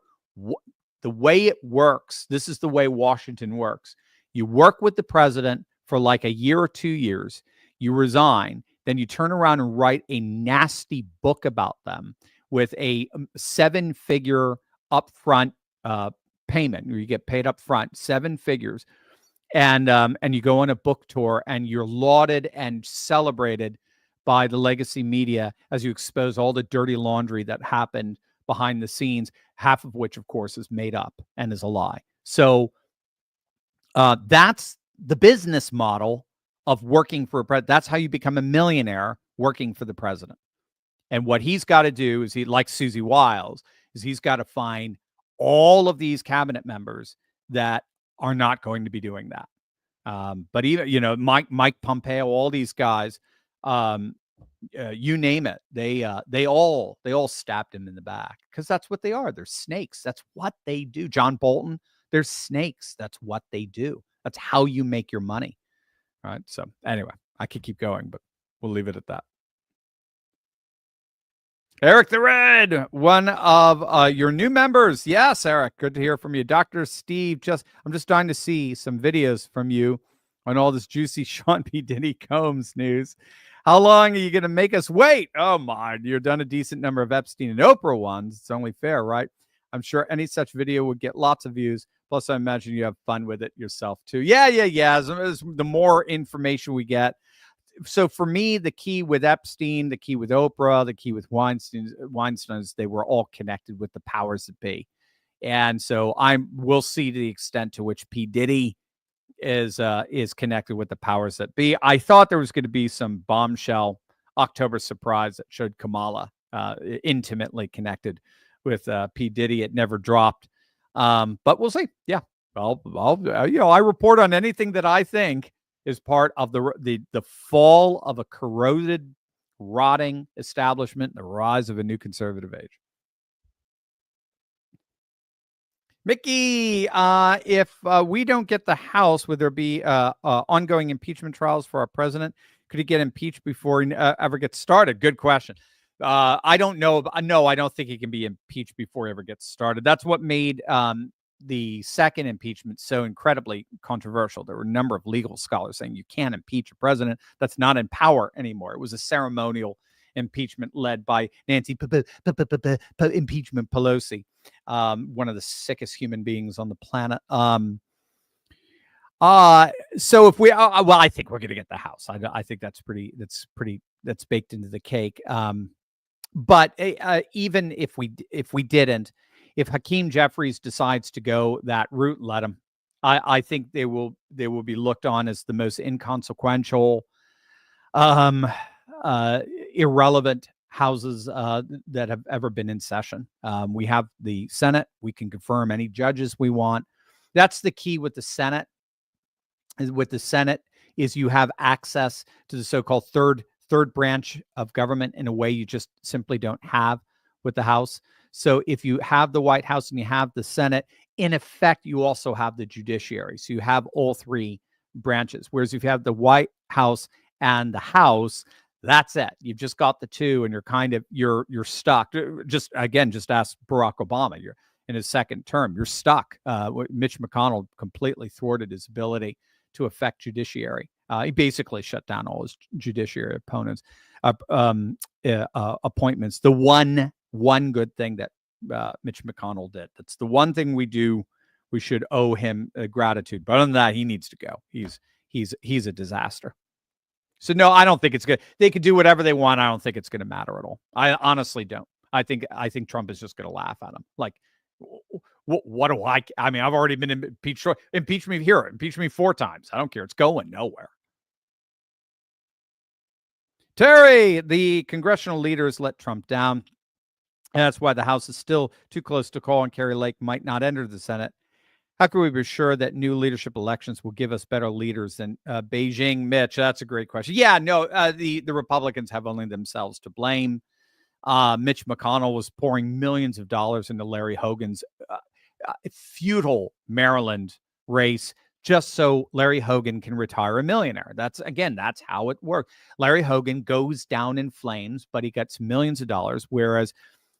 the way it works. This is the way Washington works. You work with the president for like a year or 2 years. You resign. Then you turn around and write a nasty book about them with a 7-figure upfront payment. You get paid up front, 7 figures. And you go on a book tour, and you're lauded and celebrated by the legacy media as you expose all the dirty laundry that happened behind the scenes, half of which, of course, is made up and is a lie. So that's the business model of working for a president. That's how you become a millionaire, working for the president. And what he's got to do is, like Susie Wiles, is he's got to find all of these cabinet members that are not going to be doing that. But even, Mike Pompeo, all these guys, you name it, they all stabbed him in the back, because that's what they are. They're snakes. That's what they do. John Bolton, they're snakes. That's what they do. That's how you make your money. All right. So anyway, I could keep going, but we'll leave it at that. Eric the Red, one of your new members. Yes, Eric, good to hear from you. Dr. Steve, I'm just dying to see some videos from you on all this juicy Sean P. Diddy Combs news. How long are you going to make us wait? Oh, my, you've done a decent number of Epstein and Oprah ones. It's only fair, right? I'm sure any such video would get lots of views. Plus, I imagine you have fun with it yourself, too. Yeah. The more information we get. So for me, the key with Epstein, the key with Oprah, the key with Weinstein's, they were all connected with the powers that be. And so we'll see the extent to which P. Diddy is connected with the powers that be. I thought there was going to be some bombshell October surprise that showed Kamala intimately connected with P. Diddy. It never dropped. But we'll see. Yeah. I report on anything that I think is part of the fall of a corroded, rotting establishment, the rise of a new conservative age. Mickey, if we don't get the House, would there be ongoing impeachment trials for our president? Could he get impeached before he ever gets started? Good question. I don't know. No, I don't think he can be impeached before he ever gets started. That's what made the second impeachment so incredibly controversial. There were a number of legal scholars saying you can't impeach a president that's not in power anymore. It was a ceremonial impeachment led by Nancy Impeachment Pelosi, one of the sickest human beings on the planet. So if we, I think we're going to get the House. I think that's baked into the cake. But even if we didn't, if Hakeem Jeffries decides to go that route, let him. I think they will be looked on as the most inconsequential, irrelevant houses that have ever been in session. We have the Senate. We can confirm any judges we want. That's the key with the Senate. With the Senate is you have access to the so-called third branch of government in a way you just simply don't have with the House. So if you have the White House and you have the Senate, in effect, you also have the judiciary. So you have all three branches. Whereas if you have the White House and the House, that's it. You've just got the two, and you're stuck. Just ask Barack Obama. You're in his second term. You're stuck. Mitch McConnell completely thwarted his ability to affect judiciary. He basically shut down all his judiciary opponents appointments. The one good thing that Mitch McConnell did. That's the one thing we do. We should owe him gratitude. But other than that, he needs to go. He's a disaster. So no, I don't think it's good. They could do whatever they want. I don't think it's going to matter at all. I honestly don't. I think Trump is just going to laugh at him. Like, what do I mean, I've already been impeached. Impeach me here. Impeach me 4 times. I don't care. It's going nowhere. Terry, the congressional leaders let Trump down. And that's why the House is still too close to call, and Kari Lake might not enter the Senate. How can we be sure that new leadership elections will give us better leaders than Beijing? Mitch, that's a great question. Yeah, no, the Republicans have only themselves to blame. Mitch McConnell was pouring millions of dollars into Larry Hogan's futile Maryland race just so Larry Hogan can retire a millionaire. That's how it works. Larry Hogan goes down in flames, but he gets millions of dollars, whereas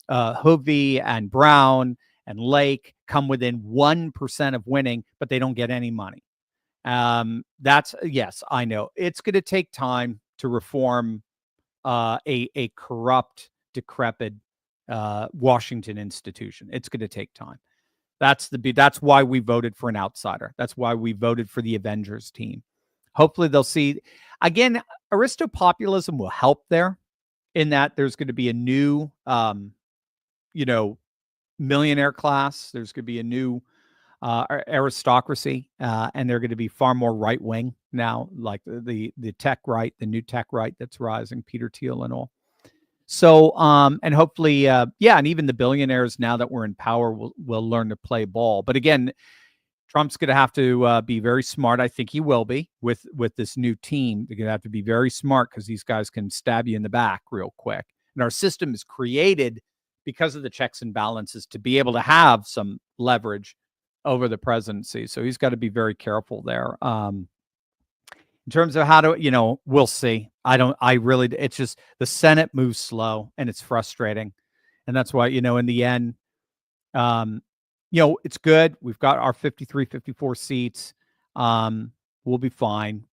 Hovey and Brown and Lake come within 1% of winning, but they don't get any money. Yes, I know. It's going to take time to reform a corrupt, decrepit Washington institution. It's going to take time. That's why we voted for an outsider. That's why we voted for the Avengers team. Hopefully they'll see. Again, Aristopopulism will help there in that there's going to be a new, millionaire class. There's going to be a new aristocracy, and they're going to be far more right wing now, like the tech right, the new tech right that's rising, Peter Thiel and all. So, and hopefully, and even the billionaires now that we're in power will learn to play ball. But again, Trump's going to have to be very smart. I think he will be with this new team. They're going to have to be very smart because these guys can stab you in the back real quick. And our system is created because of the checks and balances to be able to have some leverage over the presidency. So he's got to be very careful there. In terms of how to, we'll see. It's just the Senate moves slow and it's frustrating. And that's why, in the end, it's good. We've got our 53, 54 seats. We'll be fine.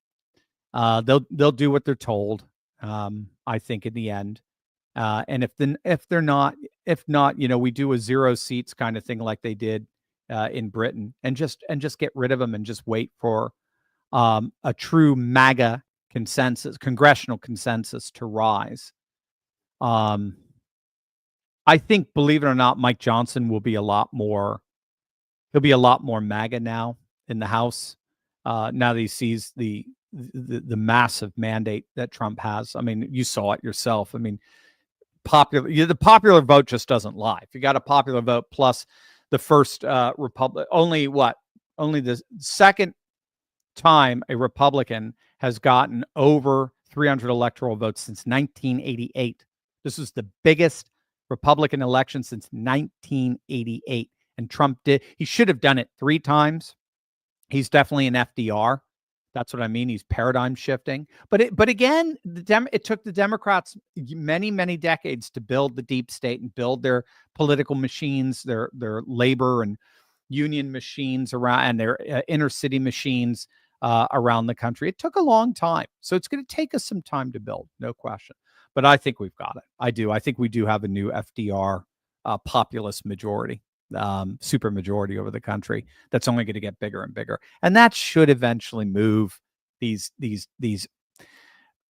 They'll do what they're told. I think in the end. And if not, we do a 0 seats kind of thing like they did in Britain, and just get rid of them and just wait for a true MAGA congressional consensus to rise. I think, believe it or not, Mike Johnson will be a lot more MAGA now in the House. Now that he sees the massive mandate that Trump has. I mean, you saw it yourself. I mean, the popular vote just doesn't lie. If you got a popular vote plus the first only the second time a Republican has gotten over 300 electoral votes since 1988. This was the biggest Republican election since 1988. And Trump he should have done it 3 times. He's definitely an FDR. That's what I mean. He's paradigm shifting. But again, it took the Democrats many, many decades to build the deep state and build their political machines, their labor and union machines around, and their inner city machines around the country. It took a long time. So it's going to take us some time to build, no question. But I think we've got it. I do. I think we do have a new FDR populist majority. Super majority over the country that's only going to get bigger and bigger, and that should eventually move these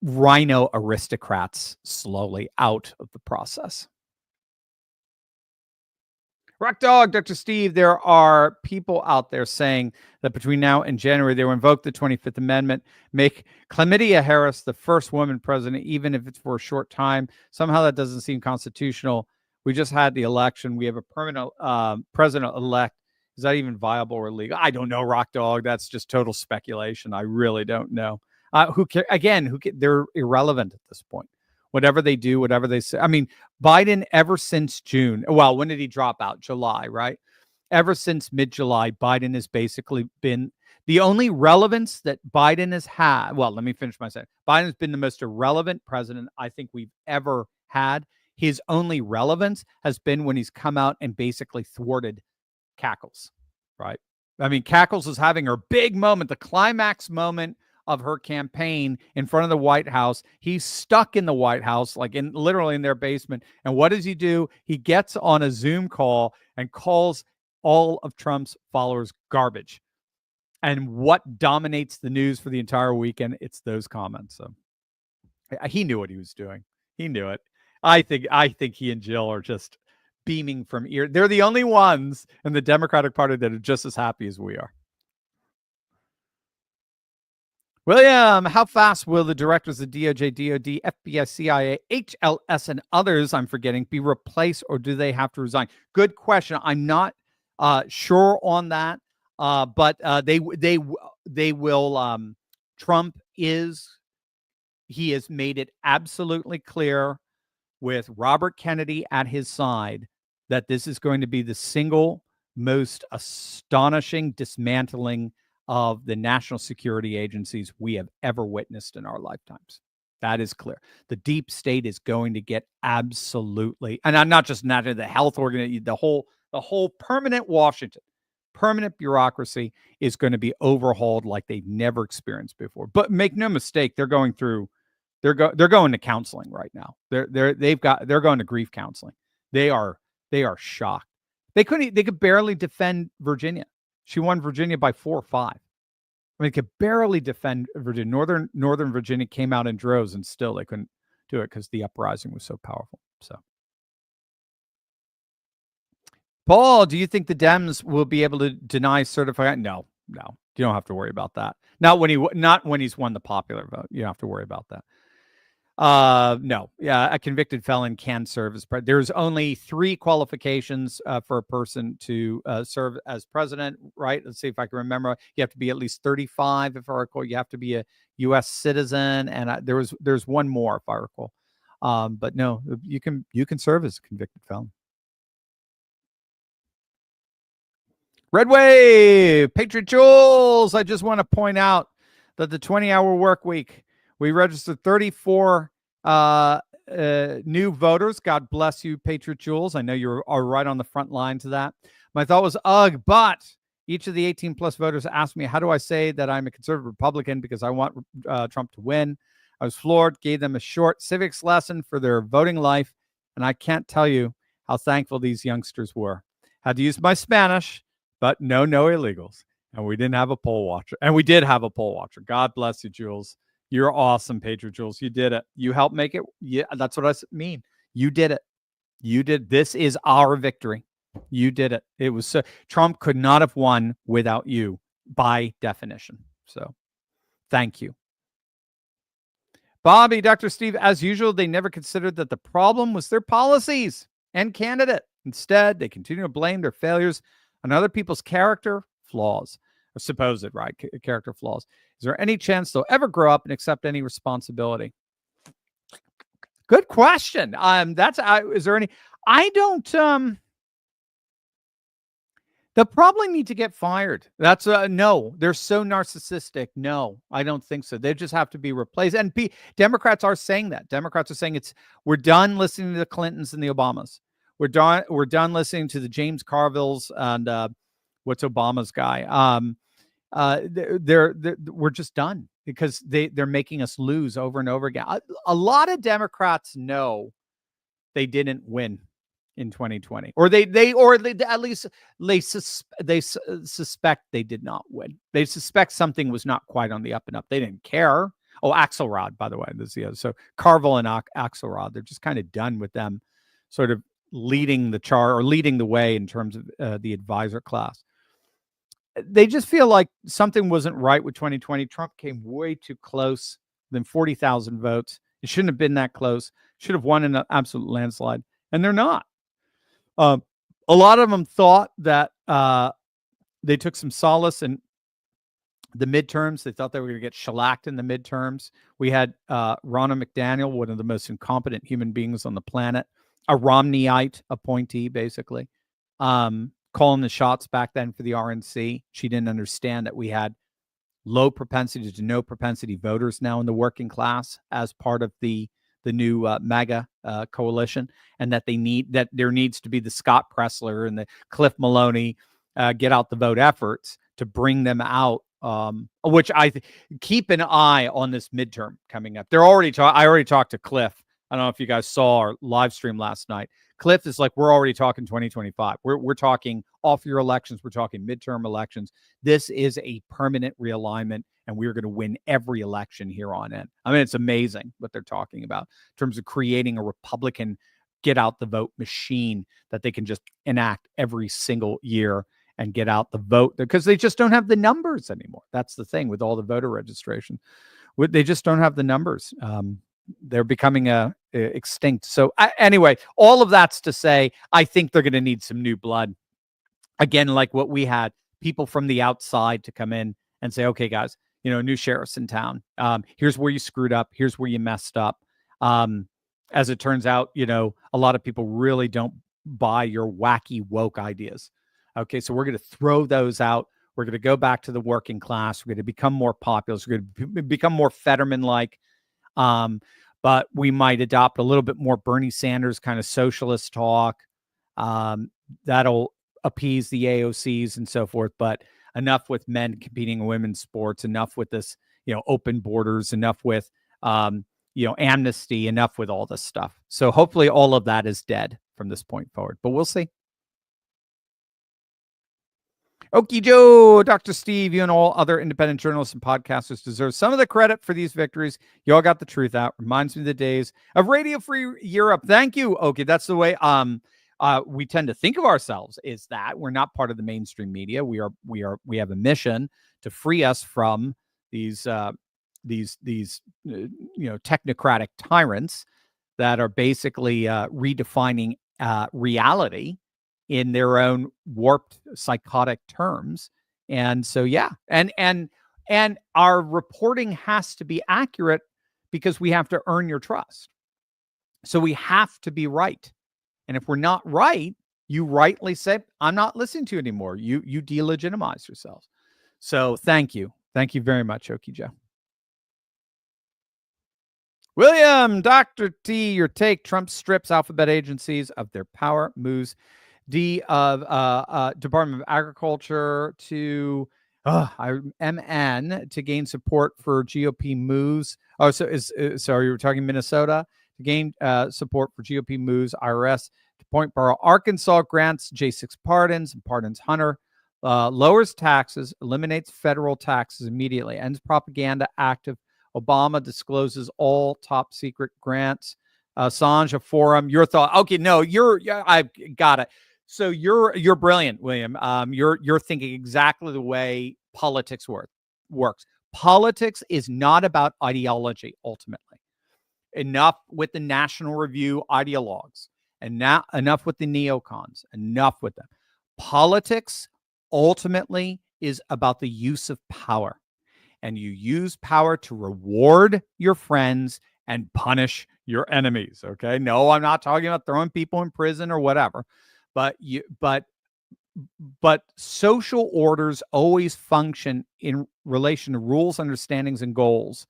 rhino aristocrats slowly out of the process. Rock Dog, Dr. Steve, there are people out there saying that between now and January they will invoke the 25th Amendment, make Chlamydia Harris the first woman president, even if it's for a short time. Somehow that doesn't seem constitutional. We just had the election. We have a permanent president-elect. Is that even viable or legal? I don't know, Rock Dog. That's just total speculation. I really don't know. Who cares? Again, they're irrelevant at this point. Whatever they do, whatever they say. I mean, Biden, ever since June, well, when did he drop out? July, right? Ever since mid-July, Biden has basically been the only relevance that Biden has had. Well, let me finish my sentence. Biden has been the most irrelevant president I think we've ever had. His only relevance has been when he's come out and basically thwarted Cackles, right? I mean, Cackles is having her big moment, the climax moment of her campaign in front of the White House. He's stuck in the White House, like literally in their basement. And what does he do? He gets on a Zoom call and calls all of Trump's followers garbage. And what dominates the news for the entire weekend? It's those comments. So he knew what he was doing. He knew it. I think he and Jill are just beaming from ear. They're the only ones in the Democratic Party that are just as happy as we are. William, how fast will the directors of DOJ, DOD, FBI, CIA, HLS, and others, I'm forgetting, be replaced, or do they have to resign? Good question. I'm not sure on that, but they will. Trump he has made it absolutely clear with Robert Kennedy at his side that this is going to be the single most astonishing dismantling of the national security agencies we have ever witnessed in our lifetimes. That is clear. The deep state is going to get absolutely, and I'm not just the health organization, the whole permanent Washington, permanent bureaucracy is going to be overhauled like they've never experienced before. But make no mistake, they're going to counseling right now. They're going to grief counseling. They are shocked. They could barely defend Virginia. She won Virginia by 4 or 5. I mean, they could barely defend Virginia. Northern Virginia came out in droves, and still they couldn't do it because the uprising was so powerful. So, Paul, do you think the Dems will be able to deny certified? No. You don't have to worry about that. Not when he's won the popular vote. You don't have to worry about that. No. Yeah, a convicted felon can serve as president. There's only 3 qualifications for a person to serve as president, right? Let's see if I can remember. You have to be at least 35, if I recall. You have to be a U.S. citizen, and there's one more, if I recall. But no, you can serve as a convicted felon. Red Wave, Patriot Jules. I just want to point out that the 20-hour work week, we registered 34 new voters. God bless you, Patriot Jules. I know you are right on the front lines of that. My thought was, but each of the 18-plus voters asked me, how do I say that I'm a conservative Republican because I want Trump to win? I was floored, gave them a short civics lesson for their voting life, and I can't tell you how thankful these youngsters were. Had to use my Spanish, but no illegals. And we didn't have a poll watcher. And we did have a poll watcher. God bless you, Jules. You're awesome, Patriot Jules. You did it. You helped make it. Yeah, that's what I mean. You did it. You did. This is our victory. You did it. It was so, Trump could not have won without you by definition. So thank you. Bobby, Dr. Steve, as usual, they never considered that the problem was their policies and candidate. Instead, they continue to blame their failures on other people's character flaws, or supposed, right, character flaws. Is there any chance they'll ever grow up and accept any responsibility? Good question. Is there any? I don't. They'll probably need to get fired. That's no. They're so narcissistic. No, I don't think so. They just have to be replaced. And Democrats are saying that. Democrats are saying we're done listening to the Clintons and the Obamas. We're done listening to the James Carvilles and what's Obama's guy. We're just done because they're making us lose over and over again. A lot of Democrats know they didn't win in 2020, or they at least they suspect they did not win. They suspect something was not quite on the up and up. They didn't care. Oh, Axelrod, by the way, this is the other. So Carville and Axelrod, they're just kind of done with them, sort of leading the way in terms of the advisor class. They just feel like something wasn't right with 2020. Trump came way too close, than 40,000 votes. It shouldn't have been that close. Should have won in an absolute landslide, and they're not. A lot of them thought that they took some solace in the midterms. They thought they were going to get shellacked in the midterms. We had Ronna McDaniel, one of the most incompetent human beings on the planet, a Romneyite appointee, basically, calling the shots back then for the RNC. She didn't understand that we had low propensity to no propensity voters now in the working class as part of the new MAGA coalition, and that there needs to be the Scott Pressler and the Cliff Maloney get out the vote efforts to bring them out which keep an eye on this midterm coming up. They're already I already talked to Cliff. I don't know if you guys saw our live stream last night. Cliff is like, we're already talking 2025. We're talking off-year elections. We're talking midterm elections. This is a permanent realignment, and we're going to win every election here on in. I mean, it's amazing what they're talking about in terms of creating a Republican get-out-the-vote machine that they can just enact every single year and get out the vote, because they just don't have the numbers anymore. That's the thing with all the voter registration. They just don't have the numbers. They're becoming extinct. So anyway, all of that's to say, I think they're going to need some new blood. Again, like what we had, people from the outside to come in and say, okay, guys, new sheriff's in town. Here's where you screwed up. Here's where you messed up. As it turns out, a lot of people really don't buy your wacky woke ideas. Okay, so we're going to throw those out. We're going to go back to the working class. We're going to become more populist. We're going to become more Fetterman-like. But we might adopt a little bit more Bernie Sanders kind of socialist talk. That'll appease the AOCs and so forth. But enough with men competing in women's sports. Enough with this, open borders. Enough with, amnesty. Enough with all this stuff. So hopefully all of that is dead from this point forward. But we'll see. Okie Joe, Dr. Steve, you and all other independent journalists and podcasters deserve some of the credit for these victories. You all got the truth out. Reminds me of the days of Radio Free Europe. Thank you. Okay, that's the way we tend to think of ourselves, is that we're not part of the mainstream media. We have a mission to free us from these technocratic tyrants that are basically redefining reality in their own warped psychotic terms. And so, yeah. And our reporting has to be accurate because we have to earn your trust. So we have to be right. And if we're not right, you rightly say, I'm not listening to you anymore. You delegitimize yourselves. So thank you. Thank you very much, Okie Joe. William, Dr. T, your take. Trump strips alphabet agencies of their power, moves D of Department of Agriculture to MN to gain support for GOP moves. Oh, so you were talking Minnesota to gain support for GOP moves. IRS to Point Barrow, Arkansas grants J6 pardons and pardons Hunter. Lowers taxes, eliminates federal taxes immediately, ends propaganda active. Obama discloses all top secret grants. Assange, a forum. Your thought? Okay, no, I've got it. So you're brilliant, William. You're thinking exactly the way politics works. Politics is not about ideology, ultimately. Enough with the National Review ideologues, and now enough with the neocons. Enough with them. Politics ultimately is about the use of power, and you use power to reward your friends and punish your enemies. Okay, no, I'm not talking about throwing people in prison or whatever. But social orders always function in relation to rules, understandings, and goals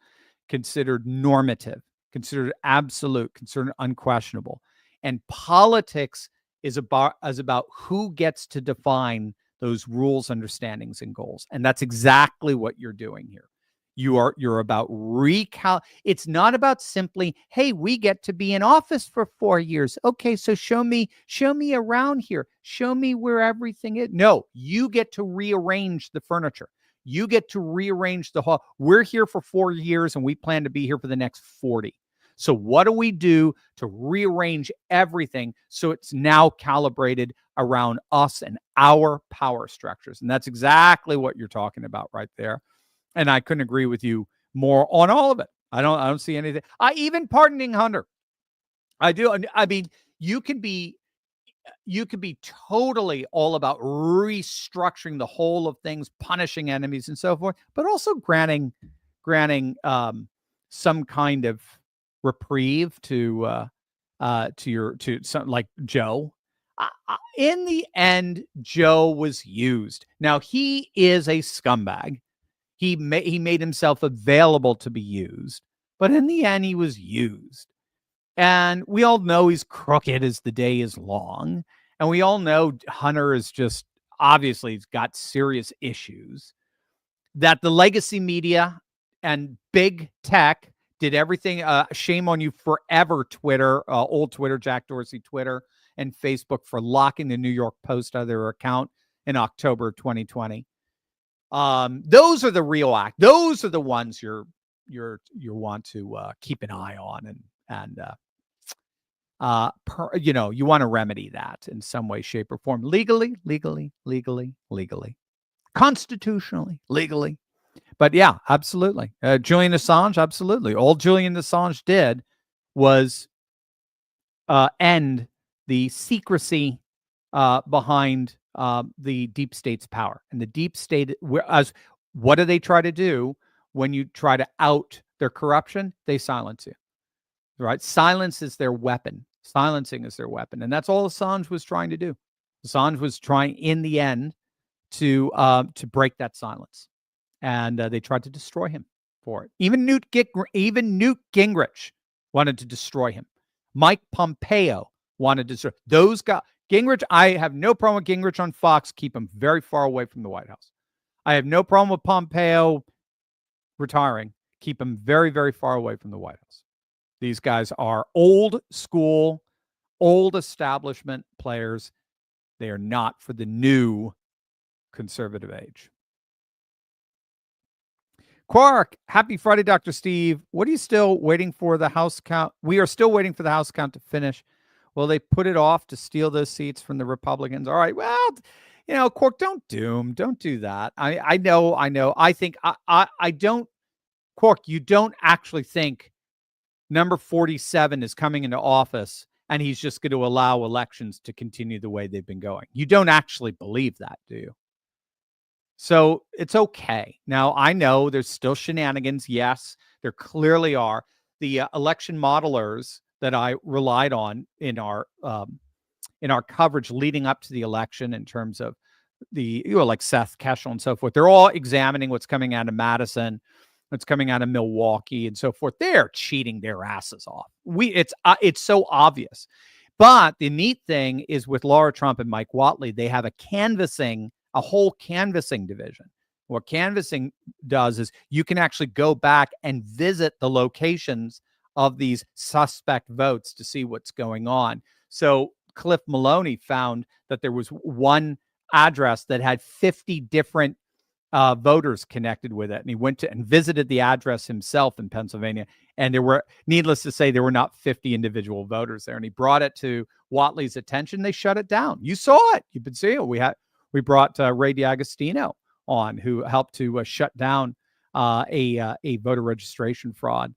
considered normative, considered absolute, considered unquestionable. And politics is about who gets to define those rules, understandings, and goals. And that's exactly what you're doing here. You're about it's not about simply, hey, we get to be in office for 4 years. Okay, so show me around here. Show me where everything is. No, you get to rearrange the furniture. You get to rearrange the hall. We're here for 4 years and we plan to be here for the next 40. So what do we do to rearrange everything so it's now calibrated around us and our power structures? And that's exactly what you're talking about right there. And I couldn't agree with you more on all of it. I don't see anything. Even pardoning Hunter. I do. I mean, you could be totally all about restructuring the whole of things, punishing enemies and so forth, but also granting some kind of reprieve to some like Joe. In the end, Joe was used. Now he is a scumbag. He made himself available to be used, but in the end, he was used. And we all know he's crooked as the day is long. And we all know Hunter is just, obviously, he's got serious issues. that the legacy media and big tech did everything. Shame on you forever, Twitter, old Twitter, Jack Dorsey Twitter, and Facebook for locking the New York Post out of their account in October 2020. Those are the real act. Those are the ones you want to keep an eye on, and you want to remedy that in some way, shape, or form, legally, constitutionally, legally. But yeah, absolutely. Julian Assange, absolutely. All Julian Assange did was end the secrecy behind the deep state's power. And the deep state, what do they try to do when you try to out their corruption? They silence you, right? Silence is their weapon. Silencing is their weapon. And that's all Assange was trying to do. Assange was trying, in the end, to break that silence. And they tried to destroy him for it. Even Newt Gingrich wanted to destroy him. Mike Pompeo wanted to destroy those guys. Gingrich, I have no problem with Gingrich on Fox. Keep him very far away from the White House. I have no problem with Pompeo retiring. Keep him very, very far away from the White House. These guys are old school, old establishment players. They are not for the new conservative age. Quark, happy Friday, Dr. Steve. What are you still waiting for the House count? We are still waiting for the House count to finish. Will they put it off to steal those seats from the Republicans? All right. Well, Quark, don't do that. I know. I think I don't, Quark, you don't actually think number 47 is coming into office and he's just going to allow elections to continue the way they've been going. You don't actually believe that, do you? So it's okay. Now, I know there's still shenanigans. Yes, there clearly are. The election modelers that I relied on in our coverage leading up to the election, in terms of like Seth Keshel and so forth, they're all examining what's coming out of Madison, what's coming out of Milwaukee, and so forth. They're cheating their asses off. It's so obvious. But the neat thing is, with Laura Trump and Mike Whatley, they have a whole canvassing division. What canvassing does is you can actually go back and visit the locations of these suspect votes to see what's going on. So Cliff Maloney found that there was one address that had 50 different voters connected with it. And he went to and visited the address himself in Pennsylvania. And there were, needless to say, there were not 50 individual voters there. And he brought it to Whatley's attention. They shut it down. You saw it. You've been seeing it. We brought Ray DiAgostino on, who helped to shut down a voter registration fraud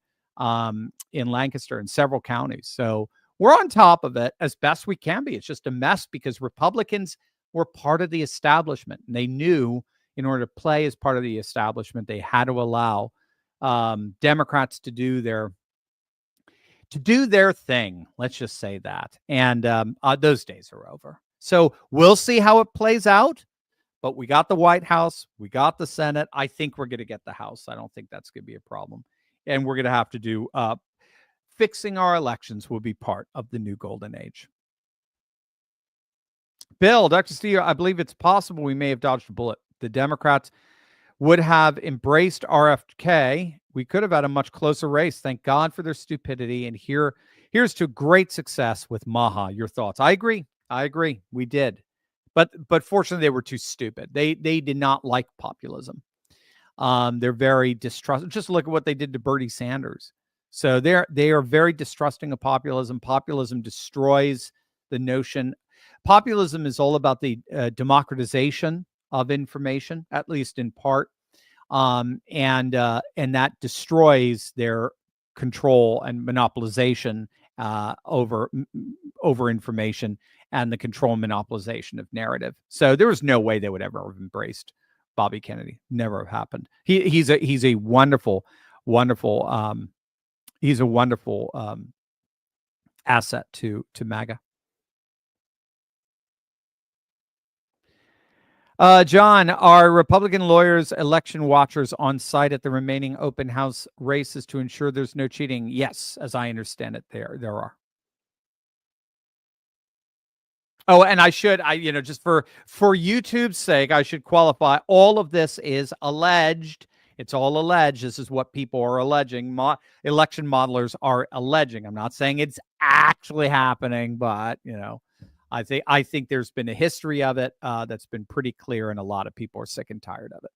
in Lancaster and several counties. So we're on top of it as best we can be. It's just a mess because Republicans were part of the establishment. And they knew in order to play as part of the establishment, they had to allow Democrats to do their thing. Let's just say that. And those days are over. So we'll see how it plays out. But we got the White House. We got the Senate. I think we're going to get the House. I don't think that's going to be a problem. And we're going to have to do fixing our elections will be part of the new golden age. Bill, Dr. Steele, I believe it's possible we may have dodged a bullet. The Democrats would have embraced RFK. We could have had a much closer race. Thank God for their stupidity. And here's to great success with Maha. Your thoughts? I agree. We did. But fortunately, they were too stupid. They did not like populism. They're very distrustful. Just look at what they did to Bernie Sanders. So they are very distrusting of populism. Populism destroys the notion. Populism is all about the democratization of information, at least in part, and that destroys their control and monopolization over information and the control and monopolization of narrative. So there was no way they would ever have embraced Bobby Kennedy. Never have happened. He's a wonderful asset to MAGA. John, are Republican lawyers election watchers on site at the remaining open house races to ensure there's no cheating? Yes, as I understand it, there are. Oh, and just for YouTube's sake, I should qualify. All of this is alleged. It's all alleged. This is what people are alleging. Election modelers are alleging. I'm not saying it's actually happening, but I think there's been a history of it that's been pretty clear, and a lot of people are sick and tired of it.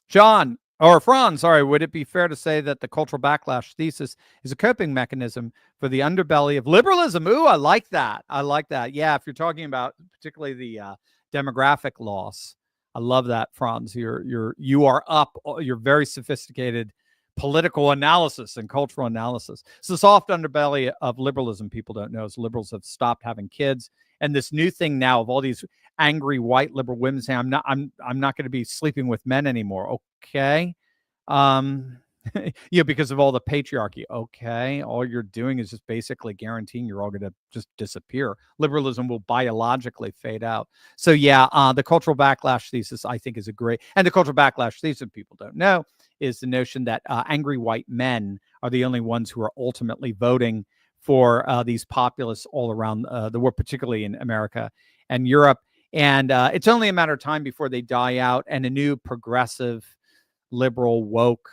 John, or Franz, sorry, would it be fair to say that the cultural backlash thesis is a coping mechanism for the underbelly of liberalism? Ooh, I like that. I like that. Yeah, if you're talking about particularly the demographic loss, I love that, Franz. You are up. You're very sophisticated political analysis and cultural analysis. So the soft underbelly of liberalism, people don't know, is liberals have stopped having kids, and this new thing now of all these angry white liberal women saying, I'm not going to be sleeping with men anymore. Okay. Because of all the patriarchy. Okay. All you're doing is just basically guaranteeing you're all going to just disappear. Liberalism will biologically fade out. So the cultural backlash thesis, I think, is and the cultural backlash thesis, people don't know, is the notion that angry white men are the only ones who are ultimately voting for these populists all around the world, particularly in America and Europe. And it's only a matter of time before they die out, and a new progressive, liberal, woke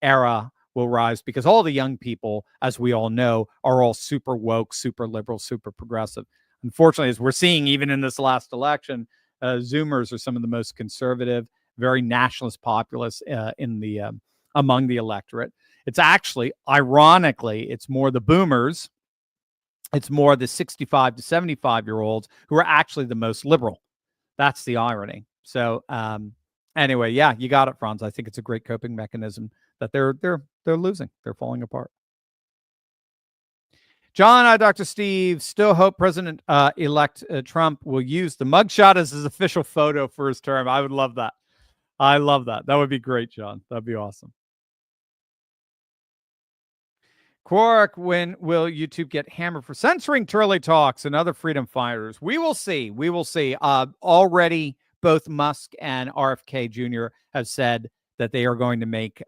era will rise, because all the young people, as we all know, are all super woke, super liberal, super progressive. Unfortunately, as we're seeing even in this last election, Zoomers are some of the most conservative, very nationalist populists among the electorate. It's actually, ironically, it's more the boomers. It's more the 65 to 75-year-olds who are actually the most liberal. That's the irony. So anyway, yeah, you got it, Franz. I think it's a great coping mechanism that they're losing. They're falling apart. John, Dr. Steve, still hope President-elect Trump will use the mugshot as his official photo for his term. I would love that. I love that. That would be great, John. That'd be awesome. Quark, when will YouTube get hammered for censoring Turley Talks and other freedom fighters? We will see. We will see. Already, both Musk and RFK Jr. have said that they are going to make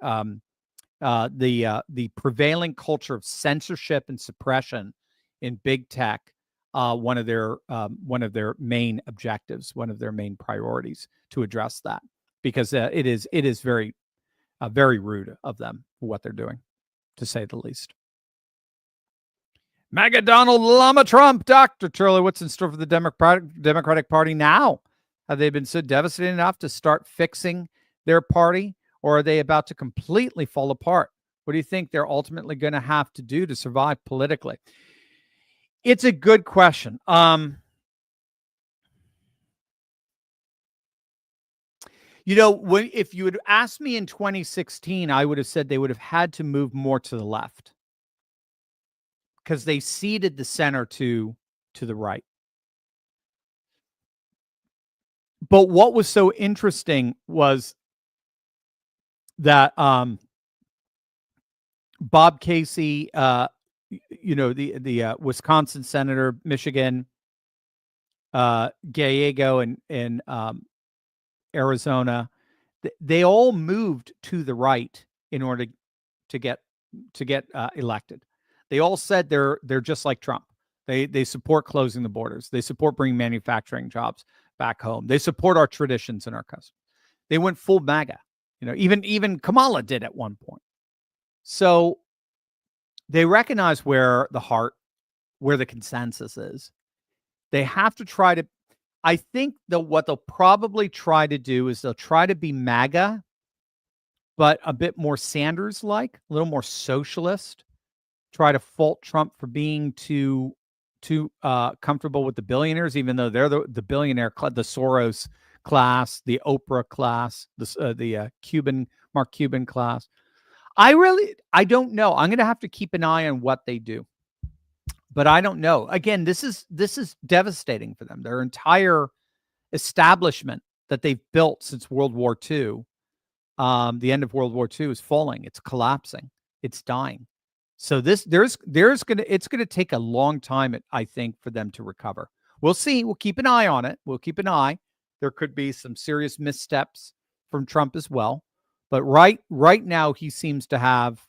the prevailing culture of censorship and suppression in big tech one of their main objectives, one of their main priorities, to address that, because it is very very rude of them for what they're doing, to say the least. MAGA Donald Llama Trump. Dr. Turley, what's in store for the Democratic Party now? Have they been so devastated enough to start fixing their party, or are they about to completely fall apart? What do you think they're ultimately going to have to do to survive politically? It's a good question. If you had asked me in 2016, I would have said they would have had to move more to the left, because they ceded the center to the right. But what was so interesting was that Bob Casey, the Wisconsin senator, Michigan, Gallego in Arizona, they all moved to the right in order to get elected. They all said they're just like Trump. They support closing the borders. They support bringing manufacturing jobs back home. They support our traditions and our customs. They went full MAGA. Even Kamala did at one point. So they recognize where the consensus is. They have to try to. I think what they'll probably try to do is they'll try to be MAGA, but a bit more Sanders-like, a little more socialist. Try to fault Trump for being too comfortable with the billionaires, even though they're the billionaire, the Soros class, the Oprah class, the Mark Cuban class. I don't know. I'm going to have to keep an eye on what they do, but I don't know. Again, this is devastating for them. Their entire establishment that they've built since World War II, the end of World War II, is falling. It's collapsing. It's dying. So it's going to take a long time, I think, for them to recover. We'll see. We'll keep an eye on it. We'll keep an eye. There could be some serious missteps from Trump as well. But right now, he seems to have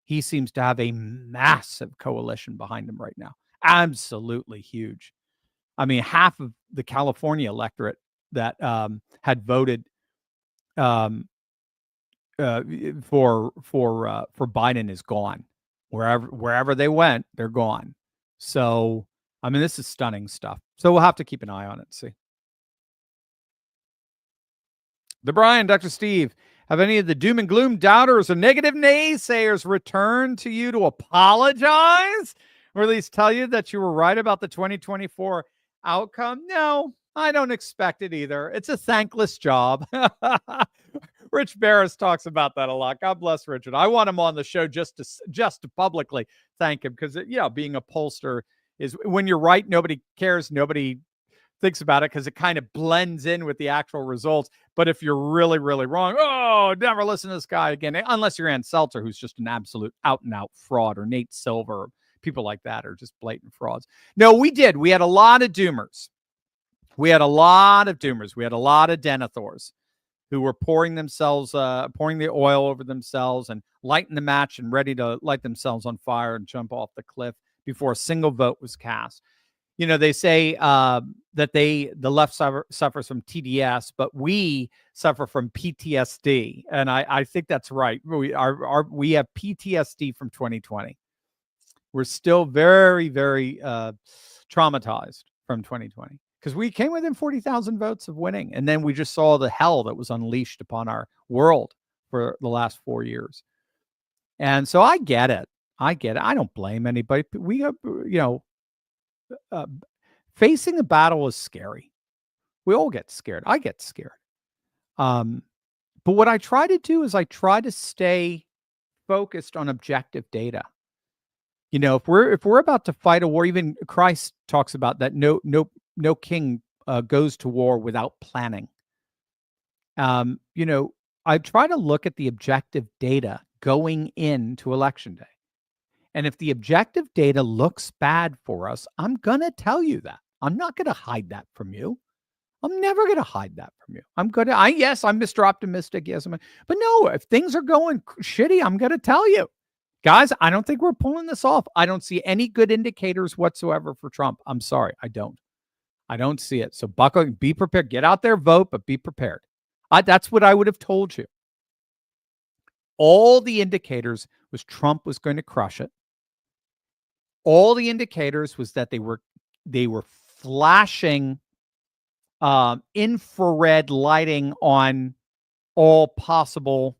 a massive coalition behind him right now. Absolutely huge. I mean, half of the California electorate that had voted for Biden is gone. Wherever they went, they're gone. So, I mean, this is stunning stuff. So we'll have to keep an eye on it and see. The Brian, Dr. Steve, have any of the doom and gloom doubters or negative naysayers returned to you to apologize? Or at least tell you that you were right about the 2024 outcome? No, I don't expect it either. It's a thankless job. Rich Barris talks about that a lot. God bless Richard. I want him on the show just to publicly thank him because, being a pollster is when you're right, nobody cares. Nobody thinks about it because it kind of blends in with the actual results. But if you're really, really wrong, never listen to this guy again, unless you're Ann Seltzer, who's just an absolute out and out fraud, or Nate Silver. People like that are just blatant frauds. No, we did. We had a lot of doomers. We had a lot of Denethors who were pouring the oil over themselves and lighting the match and ready to light themselves on fire and jump off the cliff before a single vote was cast. They say that the left suffers from TDS, but we suffer from PTSD. And I think that's right. We have PTSD from 2020. We're still very, very traumatized from 2020 because we came within 40,000 votes of winning. And then we just saw the hell that was unleashed upon our world for the last 4 years. And so I get it. I don't blame anybody. We, facing the battle is scary. We all get scared. I get scared. But what I try to do is I try to stay focused on objective data. If we're about to fight a war, even Christ talks about that. No king goes to war without planning. I try to look at the objective data going into election day. And if the objective data looks bad for us, I'm going to tell you that. I'm not going to hide that from you. I'm never going to hide that from you. I'm Mr. Optimistic. Yes, but no, if things are going shitty, I'm going to tell you. Guys, I don't think we're pulling this off. I don't see any good indicators whatsoever for Trump. I'm sorry. I don't see it. So buckle, be prepared. Get out there, vote, but be prepared. That's what I would have told you. All the indicators was Trump was going to crush it. All the indicators was that they were flashing infrared lighting on all possible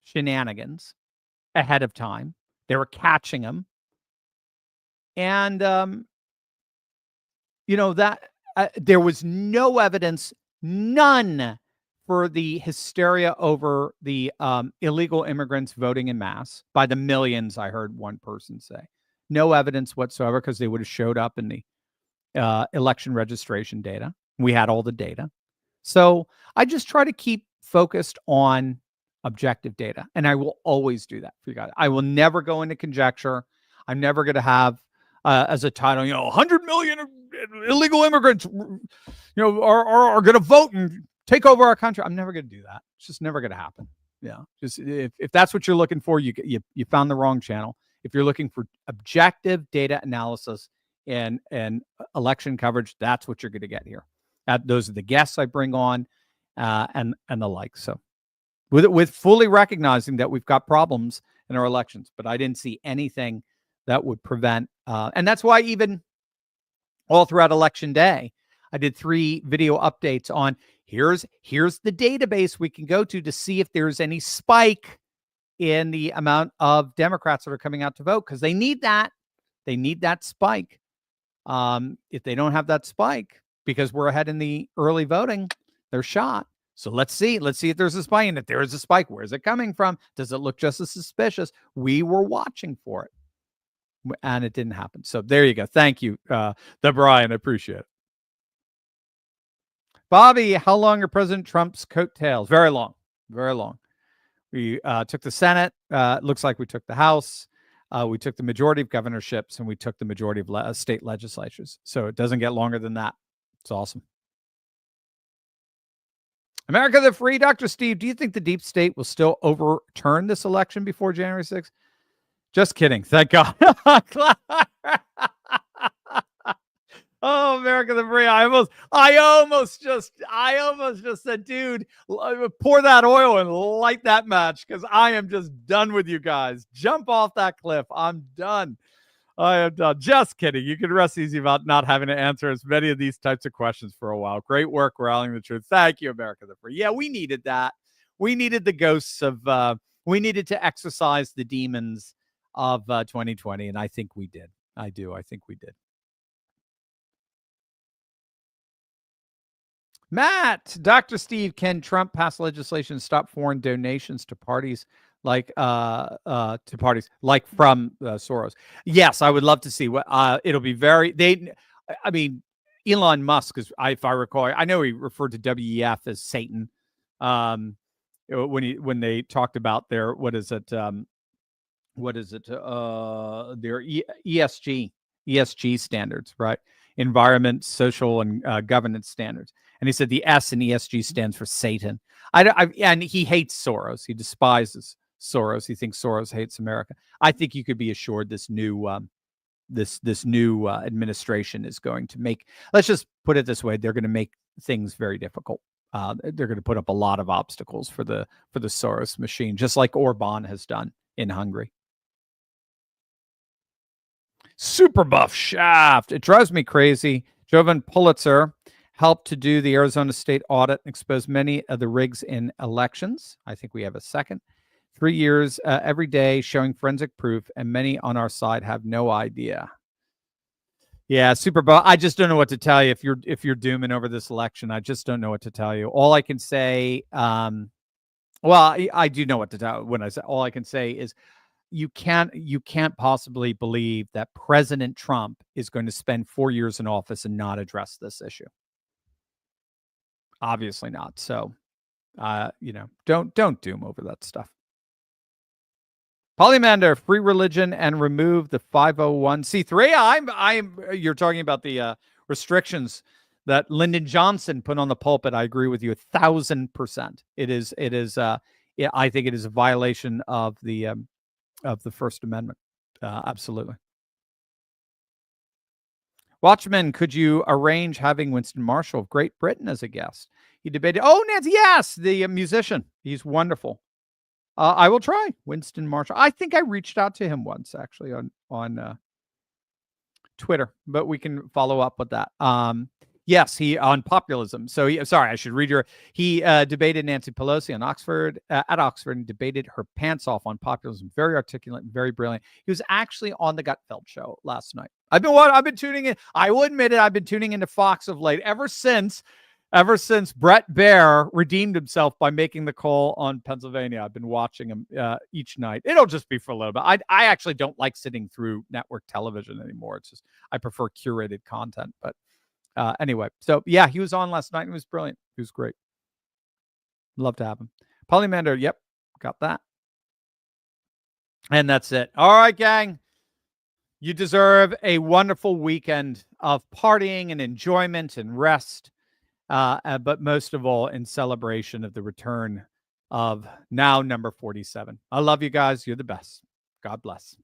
shenanigans ahead of time. They were catching them. And, there was no evidence, none, for the hysteria over the illegal immigrants voting in mass by the millions, I heard one person say. No evidence whatsoever because they would have showed up in the election registration data. We had all the data. So I just try to keep focused on objective data. And I will always do that for you guys. I will never go into conjecture. I'm never going to have as a title, 100 million illegal immigrants, are going to vote and take over our country. I'm never going to do that. It's just never going to happen. Yeah. Just if that's what you're looking for, you found the wrong channel. If you're looking for objective data analysis and election coverage, that's what you're going to get here. Those are the guests I bring on and the like. So with fully recognizing that we've got problems in our elections, but I didn't see anything that would prevent. And that's why even all throughout election day, I did 3 video updates on here's the database we can go to see if there's any spike in the amount of Democrats that are coming out to vote, because they need that. They need that spike. If they don't have that spike, because we're ahead in the early voting, they're shot. So let's see if there's a spike. And if there is a spike, where's it coming from? Does it look just as suspicious? We were watching for it, and it didn't happen. So there you go. Thank you, the Brian. I appreciate it. Bobby, how long are President Trump's coattails? Very long, very long. We took the Senate. Looks like we took the House. We took the majority of governorships, and we took the majority of state legislatures. So it doesn't get longer than that. It's awesome. America the Free, Dr. Steve, do you think the deep state will still overturn this election before January 6th? Just kidding. Thank God. Oh, America the Free. I almost just said, dude, pour that oil and light that match because I am just done with you guys. Jump off that cliff. I'm done. I am done. Just kidding. You can rest easy about not having to answer as many of these types of questions for a while. Great work rallying the troops. Thank you, America the Free. Yeah, we needed that. We needed the ghosts of, we needed to exorcise the demons of 2020, and I think we did. I think we did. Matt, Dr. Steve, can Trump pass legislation to stop foreign donations to parties like from Soros? Yes, I would love to see what it'll be I mean, Elon Musk is, if I recall, I know he referred to WEF as Satan. When they talked about their their ESG standards, right? Environment, social, and governance standards. And he said the S in ESG stands for Satan. And he hates Soros. He despises Soros. He thinks Soros hates America. I think you could be assured this new administration is going to make, let's just put it this way, they're going to make things very difficult. They're going to put up a lot of obstacles for the Soros machine, just like Orban has done in Hungary. Super Buff Shaft. It drives me crazy. Jovan Pulitzer helped to do the Arizona state audit and expose many of the rigs in elections. I think we have a second. 3 years every day showing forensic proof, and many on our side have no idea. Yeah, Super Buff. I just don't know what to tell you if you're dooming over this election. I just don't know what to tell you. All I can say, well, I do know what to tell. When I say all I can say is, you can't possibly believe that President Trump is going to spend 4 years in office and not address this issue. Obviously not. So, don't doom over that stuff. Polymander, free religion and remove the 501c3. You're talking about the restrictions that Lyndon Johnson put on the pulpit. I agree with you 1,000%. It is. I think it is a violation of the First Amendment. Absolutely. Watchmen, could you arrange having Winston Marshall of Great Britain as a guest? He debated. Oh, Nancy, yes, the musician. He's wonderful. I will try Winston Marshall. I think I reached out to him once, actually, on Twitter, but we can follow up with that. Yes, he on populism. So sorry, I should read he debated Nancy Pelosi at Oxford and debated her pants off on populism. Very articulate and very brilliant. He was actually on the Gutfeld show last night. I've been tuning in. I will admit it. I've been tuning into Fox of late ever since Brett Baer redeemed himself by making the call on Pennsylvania. I've been watching him each night. It'll just be for a little bit. I actually don't like sitting through network television anymore. It's just I prefer curated content. But anyway, so yeah, he was on last night and it was brilliant. He was great. Love to have him. Polymander, yep, got that. And that's it. All right, gang. You deserve a wonderful weekend of partying and enjoyment and rest. But most of all, in celebration of the return of now number 47. I love you guys. You're the best. God bless.